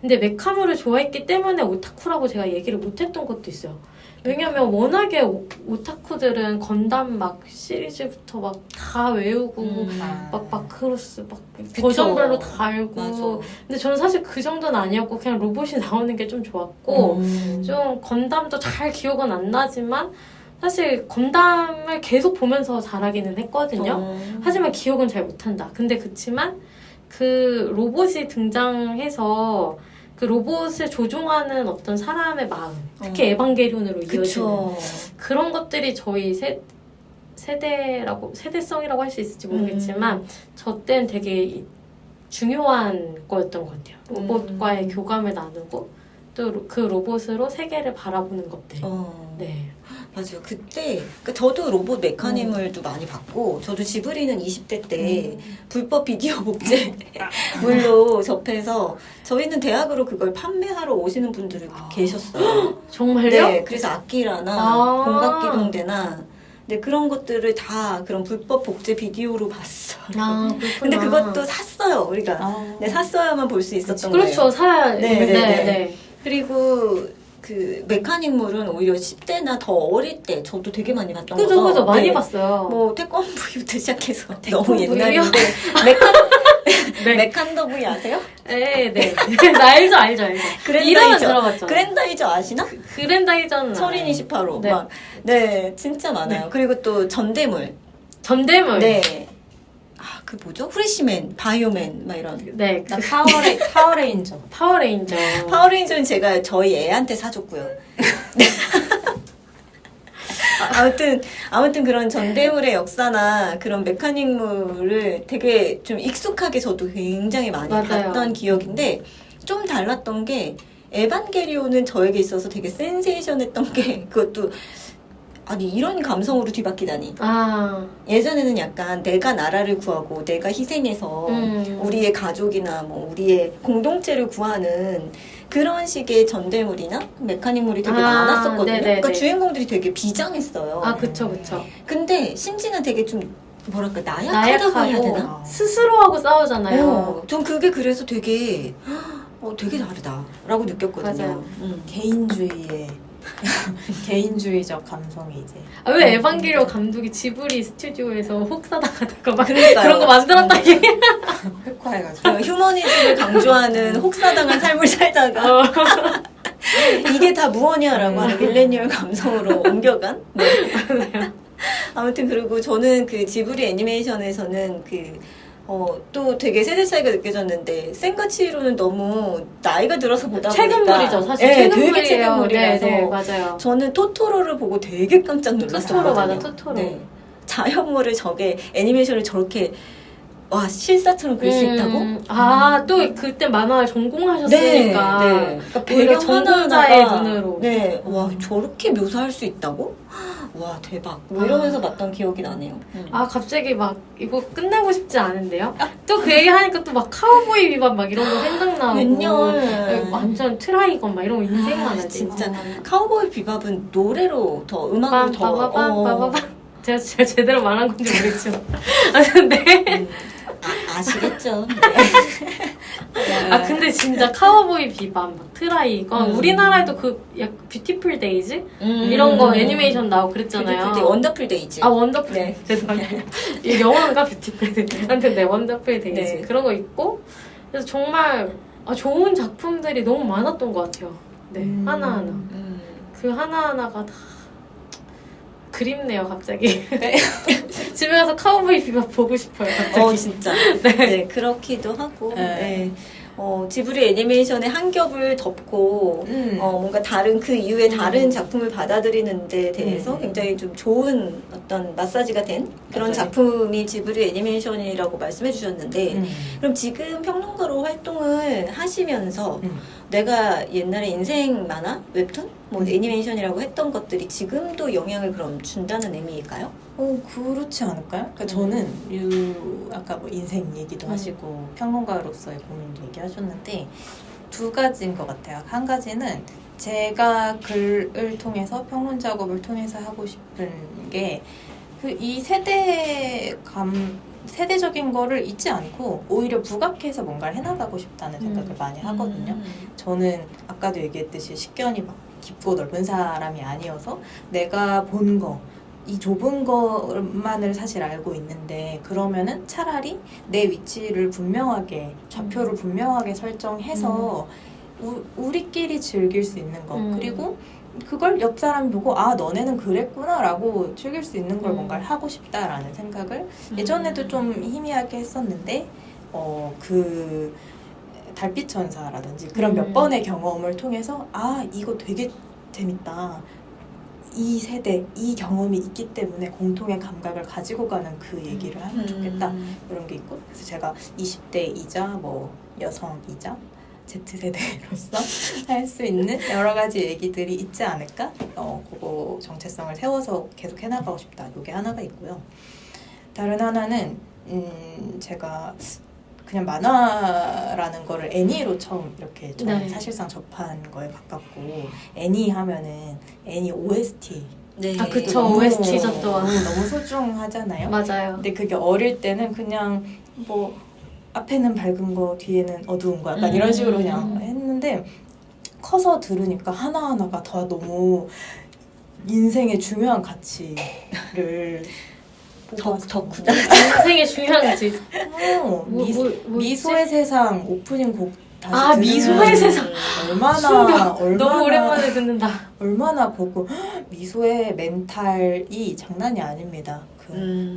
근데 메카물을 좋아했기 때문에 오타쿠라고 제가 얘기를 못했던 것도 있어요. 왜냐면 워낙에 오타쿠들은 건담 막 시리즈부터 막 다 외우고 막 마크로스 막 버전별로 다 알고 맞아. 근데 저는 사실 그 정도는 아니었고 그냥 로봇이 나오는 게 좀 좋았고 좀 건담도 잘 기억은 안 나지만 사실 건담을 계속 보면서 자라기는 했거든요. 하지만 기억은 잘 못한다. 근데 그치만 그 로봇이 등장해서 그 로봇을 조종하는 어떤 사람의 마음, 특히 에반게리온으로 이어지는 그런 것들이 저희 세대성이라고 할 수 있을지 모르겠지만 저 때는 되게 중요한 거였던 것 같아요. 로봇과의 교감을 나누고 또 그 로봇으로 세계를 바라보는 것들. 네. 맞아요. 그때 그러니까 저도 로봇 메카니멀도 많이 봤고 저도 지브리는 20대 때 불법 비디오 복제물로 접해서 저희는 대학으로 그걸 판매하러 오시는 분들이 계셨어요. 정말요? 네, 그래서 아끼라나 공각기동대나 네, 그런 것들을 다 그런 불법 복제 비디오로 봤어요. 그렇구나. 근데 그것도 샀어요, 우리가. 네, 샀어야만 볼 수 있었던 거예요. 그렇죠. 사야. 네. 그리고 그 메카닉물은 오히려 10대나 더 어릴 때 저도 되게 많이 봤던 거죠. 그죠. 많이 봤어요. 뭐 태권브이부터 시작해서 너무 태권브이요? 옛날인데 메칸더브이 아세요? 네. 나 알죠. 이름은 들어봤죠. 그랜다이저 아시나? 그랜다이저는 서린 28호 네. 막 네, 진짜 많아요. 그리고 또 전대물. 네. 그 뭐죠? 후레쉬맨, 바이오맨 막 이런. 네. 나 파워레인저. 파워레인저는 제가 저희 애한테 사줬고요. 아무튼 그런 전대물의 역사나 그런 메카닉물을 되게 좀 익숙하게 저도 굉장히 많이 봤던 기억인데 좀 달랐던 게 에반게리온은 저에게 있어서 되게 센세이션했던 게 그것도 아니 이런 감성으로 뒤바뀌다니. 예전에는 약간 내가 나라를 구하고 내가 희생해서 우리의 가족이나 뭐 우리의 공동체를 구하는 그런 식의 전대물이나 메카닉물이 되게 많았었거든요. 그러니까 주인공들이 되게 비장했어요. 그쵸. 근데 신지는 되게 좀 뭐랄까 나약하다고 해야 되나? 스스로하고 싸우잖아요. 전 그게 그래서 되게 되게 다르다라고 느꼈거든요. 맞아요. 개인주의적 감성이 이제. 왜 에반게리온 감독이 지브리 스튜디오에서 혹사당하다가 막 그러니까요. 그런 거 만들었다 얘기. 흑화해가지고. 휴머니즘을 강조하는 혹사당한 삶을 살다가 이게 다 무엇이야라고 하는 밀레니얼 감성으로 옮겨간. 네. 아무튼 그리고 저는 그 지브리 애니메이션에서는 또 되게 세대 차이가 느껴졌는데 센과7로는 너무 나이가 들어서 보다 보니까 최근물이죠. 사실 네, 최근물이에요. 되게 최근물이라서 네, 맞아요. 저는 토토로를 보고 되게 깜짝 놀랐어요. 토토로. 네. 자연물을 저게 애니메이션을 저렇게 실사처럼 그릴 수 있다고? 또 그때 만화를 전공하셨으니까. 네. 그러니까 배경 전공자의 눈으로. 네. 와, 저렇게 묘사할 수 있다고? 와, 대박. 뭐 이러면서 봤던 기억이 나네요. 갑자기 막 이거 끝내고 싶지 않은데요? 또 그 얘기 하니까 또 막 카우보이 비밥 막 이런 거 생각나고. 웬열. 완전 트라이건 막 이런 거 인생 많아지. 진짜. 카우보이 비밥은 노래로 더, 음악으로 더. 제가 제대로 말한 건지 모르겠지만. 근데. 아시겠죠? 근데 진짜 카우보이 비밥, 막 트라이건. 우리나라에도 뷰티풀 데이즈? 이런 거 애니메이션 나오고 그랬잖아요. 원더풀 데이즈. 원더풀. 네. 죄송해요. 영화인가 뷰티풀 데이즈. 아무튼 원더풀 데이즈. 네. 그런 거 있고. 그래서 정말 좋은 작품들이 너무 많았던 것 같아요. 네. 하나하나. 그 하나하나가 다 그립네요, 갑자기. 네. 집에 가서 카우보이 비밥 보고 싶어요, 갑자기. 진짜. 네. 네, 그렇기도 하고. 네. 네. 지브리 애니메이션의 한 겹을 덮고 뭔가 다른 그 이후에 다른 작품을 받아들이는 데 대해서 굉장히 좀 좋은 어떤 마사지가 된 그런 맞아요. 작품이 지브리 애니메이션이라고 말씀해 주셨는데 그럼 지금 평론가로 활동을 하시면서 내가 옛날에 인생 만화, 웹툰, 뭐 애니메이션이라고 했던 것들이 지금도 영향을 그럼 준다는 의미일까요? 그렇지 않을까요? 그러니까 저는 아까 뭐 인생 얘기도 하시고 평론가로서의 고민도 얘기하셨는데 두 가지인 것 같아요. 한 가지는 제가 글을 통해서 평론 작업을 통해서 하고 싶은 게 그 이 세대적인 거를 잊지 않고 오히려 부각해서 뭔가를 해나가고 싶다는 생각을 많이 하거든요. 저는 아까도 얘기했듯이 식견이 막 깊고 넓은 사람이 아니어서 내가 본 거, 이 좁은 것만을 사실 알고 있는데 그러면은 차라리 내 위치를 분명하게 좌표를 분명하게 설정해서 우리끼리 즐길 수 있는 것 그리고 그걸 옆 사람이 보고 아 너네는 그랬구나 라고 즐길 수 있는 걸 뭔가를 하고 싶다라는 생각을 예전에도 좀 희미하게 했었는데 그 달빛 천사라든지 그런 몇 번의 경험을 통해서 아 이거 되게 재밌다. 이 세대, 이 경험이 있기 때문에 공통의 감각을 가지고 가는 그 얘기를 하면 좋겠다. 이런 게 있고. 그래서 제가 20대이자 뭐 여성이자 Z세대로서 할 수 있는 여러 가지 얘기들이 있지 않을까? 그거 정체성을 세워서 계속 해나가고 싶다. 이게 하나가 있고요. 다른 하나는 제가 그냥 만화라는 거를 애니로 처음 이렇게 저는 사실상 접한 거에 가깝고 애니 하면은 애니 OST 네. 아 그쵸 OST죠 또한 너무 소중하잖아요. 맞아요. 근데 그게 어릴 때는 그냥 뭐 앞에는 밝은 거 뒤에는 어두운 거 약간 이런 식으로 그냥 했는데 커서 들으니까 하나하나가 다 너무 인생의 중요한 가치를 덕후다. 인생의 중요한 거지. 미소의 세상 오프닝 곡 다시 미소의 세상 얼마나 너무 오랜만에 듣는다. 얼마나 보고 미소의 멘탈이 장난이 아닙니다.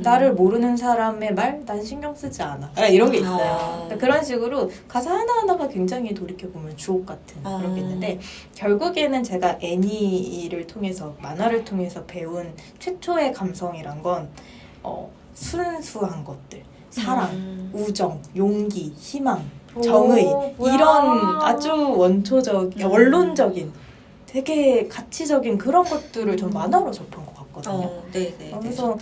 나를 모르는 사람의 말 난 신경 쓰지 않아. 이런 게 있어요. 그러니까 그런 식으로 가사 하나하나가 굉장히 돌이켜보면 주옥 같은 그런 게 있는데 결국에는 제가 애니를 통해서 만화를 통해서 배운 최초의 감성이란 건 순수한 것들 사랑, 우정, 용기, 희망, 정의 이런 아주 원초적, 원론적인 되게 가치적인 그런 것들을 전 만화로 접한 것 같거든요. 네네. 그래서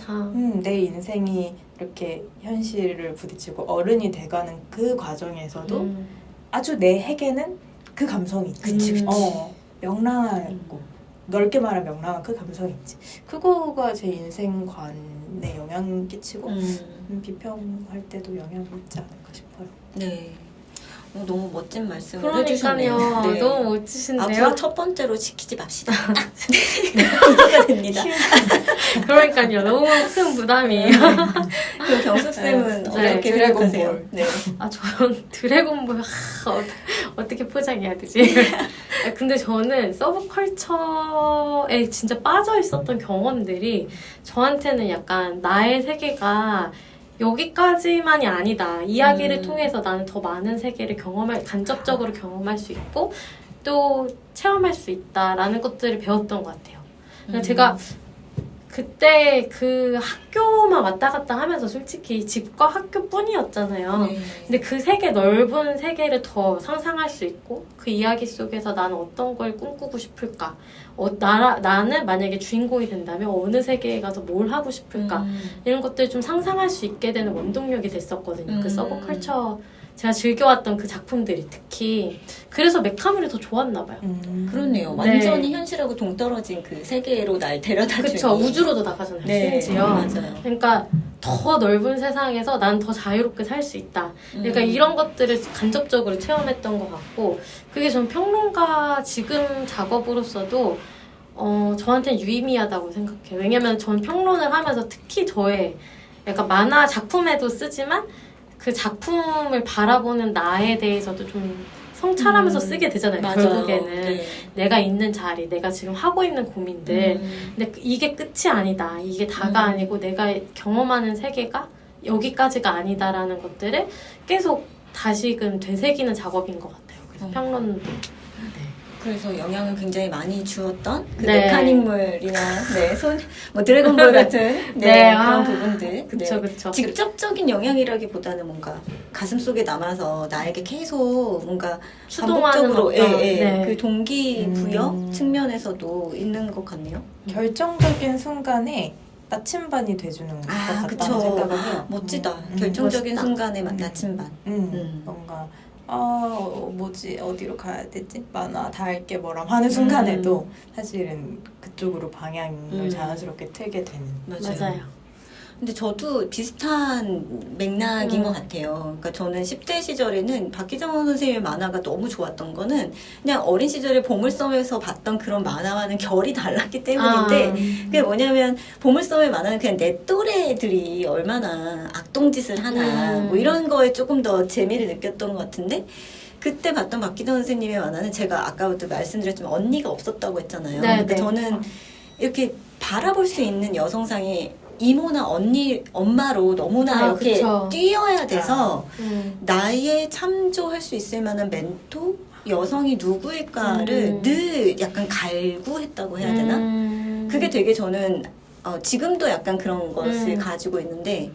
내 인생이 이렇게 현실을 부딪히고 어른이 돼가는 그 과정에서도 아주 내 핵에는 그 감성이 있지. 그치. 명랑하고 넓게 말하면 명랑한 그 감성이 있지. 그거가 제 인생관에 영향 끼치고 비평할 때도 영향이 있지 않을까 싶어요. 네. 너무 멋진 말씀을 그러니까요. 해주셨네요. 네. 너무 멋지신데요. 앞으로 첫 번째로 시키지 맙시다. 기대가 됩니다. 그러니까요. 너무 큰 부담이에요. 그럼 경숙쌤은 네, 어떻게 드래곤볼. 생각하세요? 네. 저는 드래곤볼 어떻게 포장해야 되지? 근데 저는 서브컬처에 진짜 빠져 있었던 경험들이 저한테는 약간 나의 세계가 여기까지만이 아니다. 이야기를 통해서 나는 더 많은 세계를 간접적으로 경험할 수 있고 또 체험할 수 있다라는 것들을 배웠던 것 같아요. 제가 그때 그 학교만 왔다 갔다 하면서 솔직히 집과 학교뿐이었잖아요. 네. 근데 그 세계 넓은 세계를 더 상상할 수 있고 그 이야기 속에서 나는 어떤 걸 꿈꾸고 싶을까? 나는 만약에 주인공이 된다면 어느 세계에 가서 뭘 하고 싶을까? 이런 것들 좀 상상할 수 있게 되는 원동력이 됐었거든요. 그 서브컬처 제가 즐겨왔던 그 작품들이 특히 그래서 메카물이 더 좋았나 봐요. 그렇네요. 완전히 현실하고 동떨어진 그 세계로 날 데려다 주니. 그쵸. 우주로도 나가잖아요. 네, 심지어. 맞아요. 그러니까 더 넓은 세상에서 난 더 자유롭게 살 수 있다. 그러니까 이런 것들을 간접적으로 체험했던 것 같고 그게 전 평론가 지금 작업으로서도 저한테는 유의미하다고 생각해요. 왜냐면 전 평론을 하면서 특히 저의 약간 만화 작품에도 쓰지만 그 작품을 바라보는 나에 대해서도 좀 성찰하면서 쓰게 되잖아요. 맞아요. 결국에는 네. 내가 있는 자리, 내가 지금 하고 있는 고민들. 근데 이게 끝이 아니다. 이게 다가 아니고 내가 경험하는 세계가 여기까지가 아니다라는 것들을 계속 다시금 되새기는 작업인 것 같아요. 그래서 평론도. 그래서 영향을 굉장히 많이 주었던 그 네. 메카닉물이나 뭐 드래곤볼 같은 네, 그런 아, 부분들. 그쵸, 그쵸. 직접적인 영향이라기보다는 뭔가 가슴 속에 남아서 나에게 계속 뭔가 추동하는 반복적으로 어떤, 네. 그 동기부여 측면에서도 있는 것 같네요. 결정적인 순간에 나침반이 돼주는 것 같다는 그쵸. 생각을 해요. 멋지다. 결정적인 멋있다. 순간에 나침반. 뭔가 뭐지 어디로 가야 되지? 만화 다 할게 뭐람 하는 순간에도 사실은 그쪽으로 방향을 자연스럽게 틀게 되는. 맞아요. 근데 저도 비슷한 맥락인 것 같아요. 그러니까 저는 10대 시절에는 박기정 선생님의 만화가 너무 좋았던 거는 그냥 어린 시절에 보물섬에서 봤던 그런 만화와는 결이 달랐기 때문인데 그게 뭐냐면 보물섬의 만화는 그냥 내 또래들이 얼마나 악동짓을 하나 뭐 이런 거에 조금 더 재미를 느꼈던 것 같은데 그때 봤던 박기정 선생님의 만화는 제가 아까부터 말씀드렸지만 언니가 없었다고 했잖아요. 네, 근데 네. 저는 이렇게 바라볼 수 있는 여성상이 이모나 언니, 엄마로 너무나 이렇게 그쵸. 뛰어야 돼서 나의 참조할 수 있을 만한 멘토? 여성이 누구일까를 늘 약간 갈구했다고 해야 되나? 그게 되게 저는 지금도 약간 그런 것을 가지고 있는데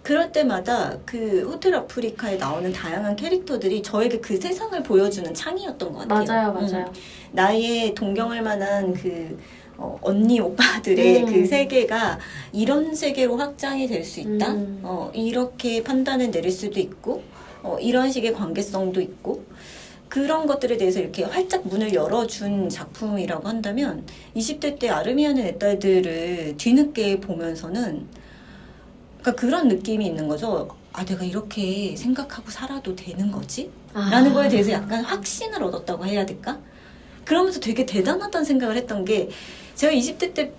그럴 때마다 그 호텔 아프리카에 나오는 다양한 캐릭터들이 저에게 그 세상을 보여주는 창이었던 것 같아요. 맞아요. 나의 동경할 만한 언니 오빠들의 그 세계가 이런 세계로 확장이 될 수 있다. 이렇게 판단을 내릴 수도 있고, 이런 식의 관계성도 있고, 그런 것들에 대해서 이렇게 활짝 문을 열어준 작품이라고 한다면, 20대 때 아르미아는 내 딸들을 뒤늦게 보면서는, 그러니까 그런 느낌이 있는 거죠. 아, 내가 이렇게 생각하고 살아도 되는 거지? 라는 거에 대해서 약간 확신을 얻었다고 해야 될까? 그러면서 되게 대단하다는 생각을 했던 게 제가 20대 때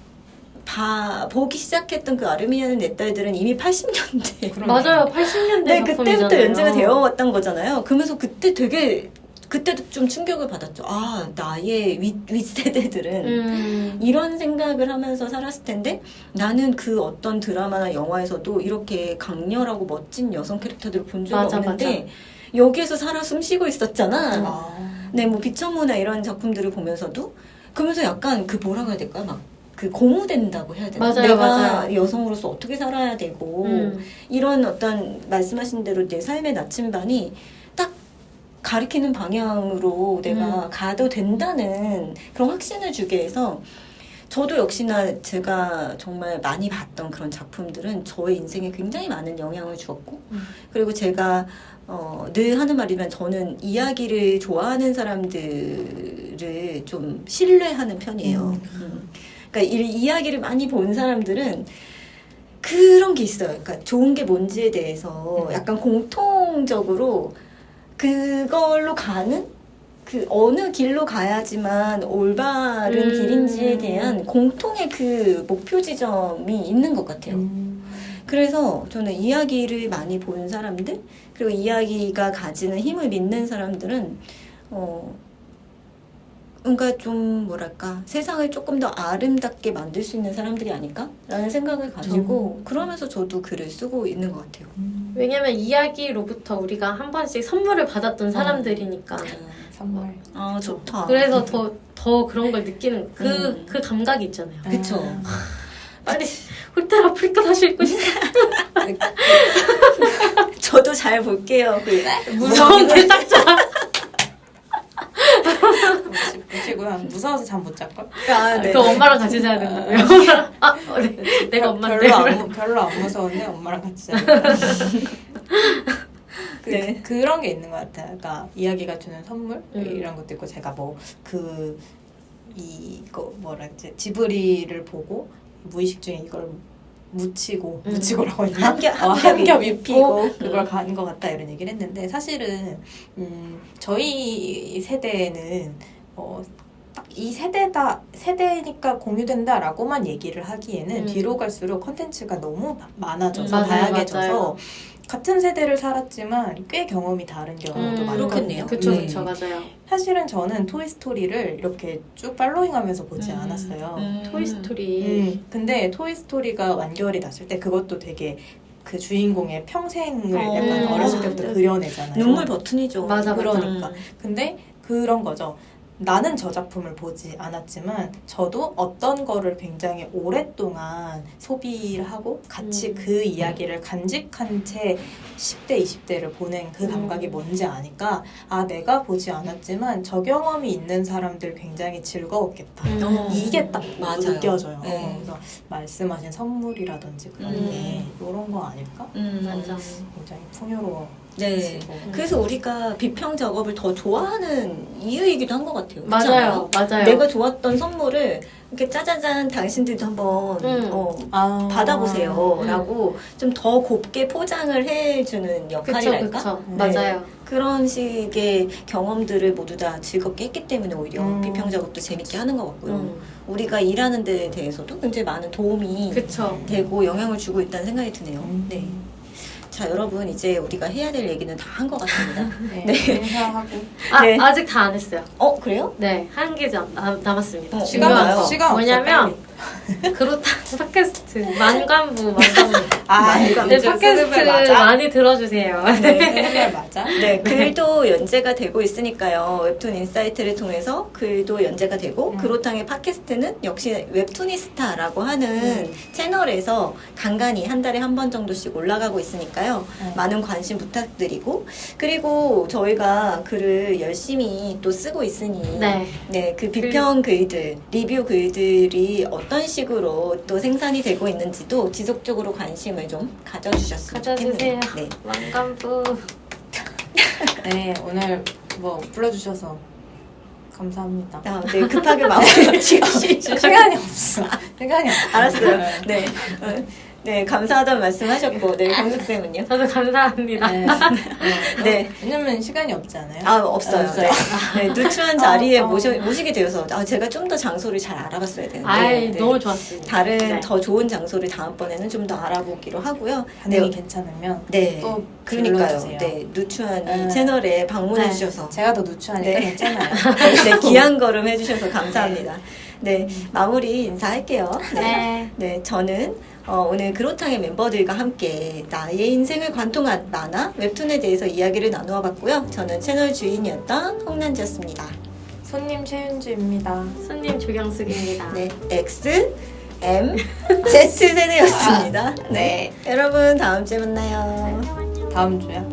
보기 시작했던 그 아르미아는 내 딸들은 이미 80년대 맞아요. 80년대 네, 작품이잖아요. 그때부터 연재가 되어 왔던 거잖아요. 그러면서 그때도 좀 충격을 받았죠. 아, 나의 윗세대들은 이런 생각을 하면서 살았을 텐데 나는 그 어떤 드라마나 영화에서도 이렇게 강렬하고 멋진 여성 캐릭터들을 본 적이 없는데 여기에서 살아 숨쉬고 있었잖아. 네, 뭐 비천무나 이런 작품들을 보면서도 그러면서 약간 그 뭐라고 해야 될까? 막 그 고무된다고 해야 되나? 내가 여성으로서 어떻게 살아야 되고 이런 어떤 말씀하신 대로 내 삶의 나침반이 딱 가리키는 방향으로 내가 가도 된다는 그런 확신을 주게 해서 저도 역시나 제가 정말 많이 봤던 그런 작품들은 저의 인생에 굉장히 많은 영향을 주었고 그리고 제가 늘 하는 말이면 저는 이야기를 좋아하는 사람들을 좀 신뢰하는 편이에요. 그러니까 이야기를 많이 본 사람들은 그런 게 있어요. 그러니까 좋은 게 뭔지에 대해서 약간 공통적으로 그걸로 가는 그 어느 길로 가야지만 올바른 길인지에 대한 공통의 그 목표 지점이 있는 것 같아요. 그래서 저는 이야기를 많이 본 사람들 그리고 이야기가 가지는 힘을 믿는 사람들은 뭔가 좀 뭐랄까 세상을 조금 더 아름답게 만들 수 있는 사람들이 아닐까라는 생각을 가지고 그러면서 저도 글을 쓰고 있는 것 같아요. 왜냐면 이야기로부터 우리가 한 번씩 선물을 받았던 사람들이니까. 선물. 아 좋다. 그래서 더 그런 걸 느끼는 그 감각이 있잖아요. 그쵸. 빨리 호텔 아프리카 다시 읽고 싶어. 저도 잘 볼게요. 무서운 대작자. 보시고요. 무서워서 잠 못 잤걸? 네. 그 엄마랑 같이 자야 된다고요? 네. 내가 엄마인데. 별로 안 무서운데 엄마랑 같이 자요. 네. 그런 게 있는 것 같아요. 그러니까 이야기가 주는 선물 이런 것도 있고 제가 이거 뭐라 했지 지브리를 보고 무의식 중에 이걸 묻히고라고 했나? 한 겹 입히고 그걸 가는 것 같다 이런 얘기를 했는데 사실은 저희 세대는 딱 이 세대니까 공유된다라고만 얘기를 하기에는 뒤로 갈수록 컨텐츠가 너무 많아져서 다양해져서 같은 세대를 살았지만 꽤 경험이 다른 경우도 많거든요. 그렇겠네요. 그쵸, 네. 그쵸, 맞아요. 사실은 저는 토이스토리를 이렇게 쭉 팔로잉하면서 보지 않았어요. 토이스토리. 근데 토이스토리가 완결이 났을 때 그것도 되게 그 주인공의 평생을 약간 어렸을 때부터 그려내잖아요. 눈물 버튼이죠. 맞아, 그러니까. 근데 그런 거죠. 나는 저 작품을 보지 않았지만 저도 어떤 거를 굉장히 오랫동안 소비를 하고 같이 그 이야기를 간직한 채 10대, 20대를 보낸 그 감각이 뭔지 아니까 아 내가 보지 않았지만 저 경험이 있는 사람들 굉장히 즐거웠겠다. 이게 딱 맞아요. 느껴져요. 네. 그래서 말씀하신 선물이라든지 그런 게 이런 거 아닐까? 맞아. 굉장히 풍요로워. 네. 그래서 우리가 비평 작업을 더 좋아하는 이유이기도 한 것 같아요. 그렇지 맞아요, 않아요? 맞아요. 내가 좋았던 선물을 이렇게 짜자잔 당신들도 한번 받아보세요. 라고 좀 더 곱게 포장을 해주는 역할이랄까? 그쵸, 네. 맞아요. 그런 식의 경험들을 모두 다 즐겁게 했기 때문에 오히려 비평 작업도 재밌게 하는 것 같고요. 우리가 일하는 데에 대해서도 굉장히 많은 도움이 그쵸. 되고 영향을 주고 있다는 생각이 드네요. 네. 자, 여러분 이제 우리가 해야 될 얘기는 다 한 것 같습니다. 네. 네. 인사하고. 네. 아직 다 안 했어요. 그래요? 네, 한 개 남았습니다. 시간 중요한 많아요. 거. 시간 없어, 뭐냐면 그렇다 팟캐스트 만관부. 이거 네, 팟캐스트 많이 들어주세요. 네. 맞아? 네, 글도 연재가 되고 있으니까요. 웹툰 인사이트를 통해서 글도 연재가 되고 그렇다면 팟캐스트는 역시 웹툰이스타라고 하는 채널에서 간간히 한 달에 한 번 정도씩 올라가고 있으니까요. 많은 관심 부탁드리고 그리고 저희가 글을 열심히 또 쓰고 있으니 네. 그 비평 글들, 리뷰 글들이 어떤 식으로 또 생산이 되고 있는지도 지속적으로 관심을 좀 가져주셨으면 가져주세요. 좋겠네요. 네. 만관부. 네, 오늘 뭐 불러주셔서 감사합니다. 네, 급하게 마무리를 지으시죠. 시간이 없어. 시간이 없어. 알았어요. 네. 네, 감사하다는 말씀하셨고, 네, 강숙쌤은요? 저도 감사합니다. 네. 왜냐면 시간이 없잖아요. 없어요. 없어요. 네, 누추한 자리에 모시게 되어서, 제가 좀 더 장소를 잘 알아봤어야 되는데. 네. 너무 좋았습니다. 다른 더 좋은 장소를 다음번에는 좀 더 알아보기로 하고요. 반응이 괜찮으면 네. 또 그러니까요. 불러주세요. 네, 누추한 이 채널에 방문해 주셔서. 제가 더 누추하니까 네. 괜찮아요. 네, 귀한 걸음 해주셔서 감사합니다. 네, 마무리 인사할게요. 네. 네, 저는 오늘 그로탕의 멤버들과 함께 나의 인생을 관통한 만화, 웹툰에 대해서 이야기를 나누어 봤고요. 저는 채널 주인이었던 홍난지였습니다. 손님 최윤주입니다. 손님 조경숙입니다. 네, X, M, Z 세대였습니다. 네, 여러분 다음 주에 만나요. 다음 주야?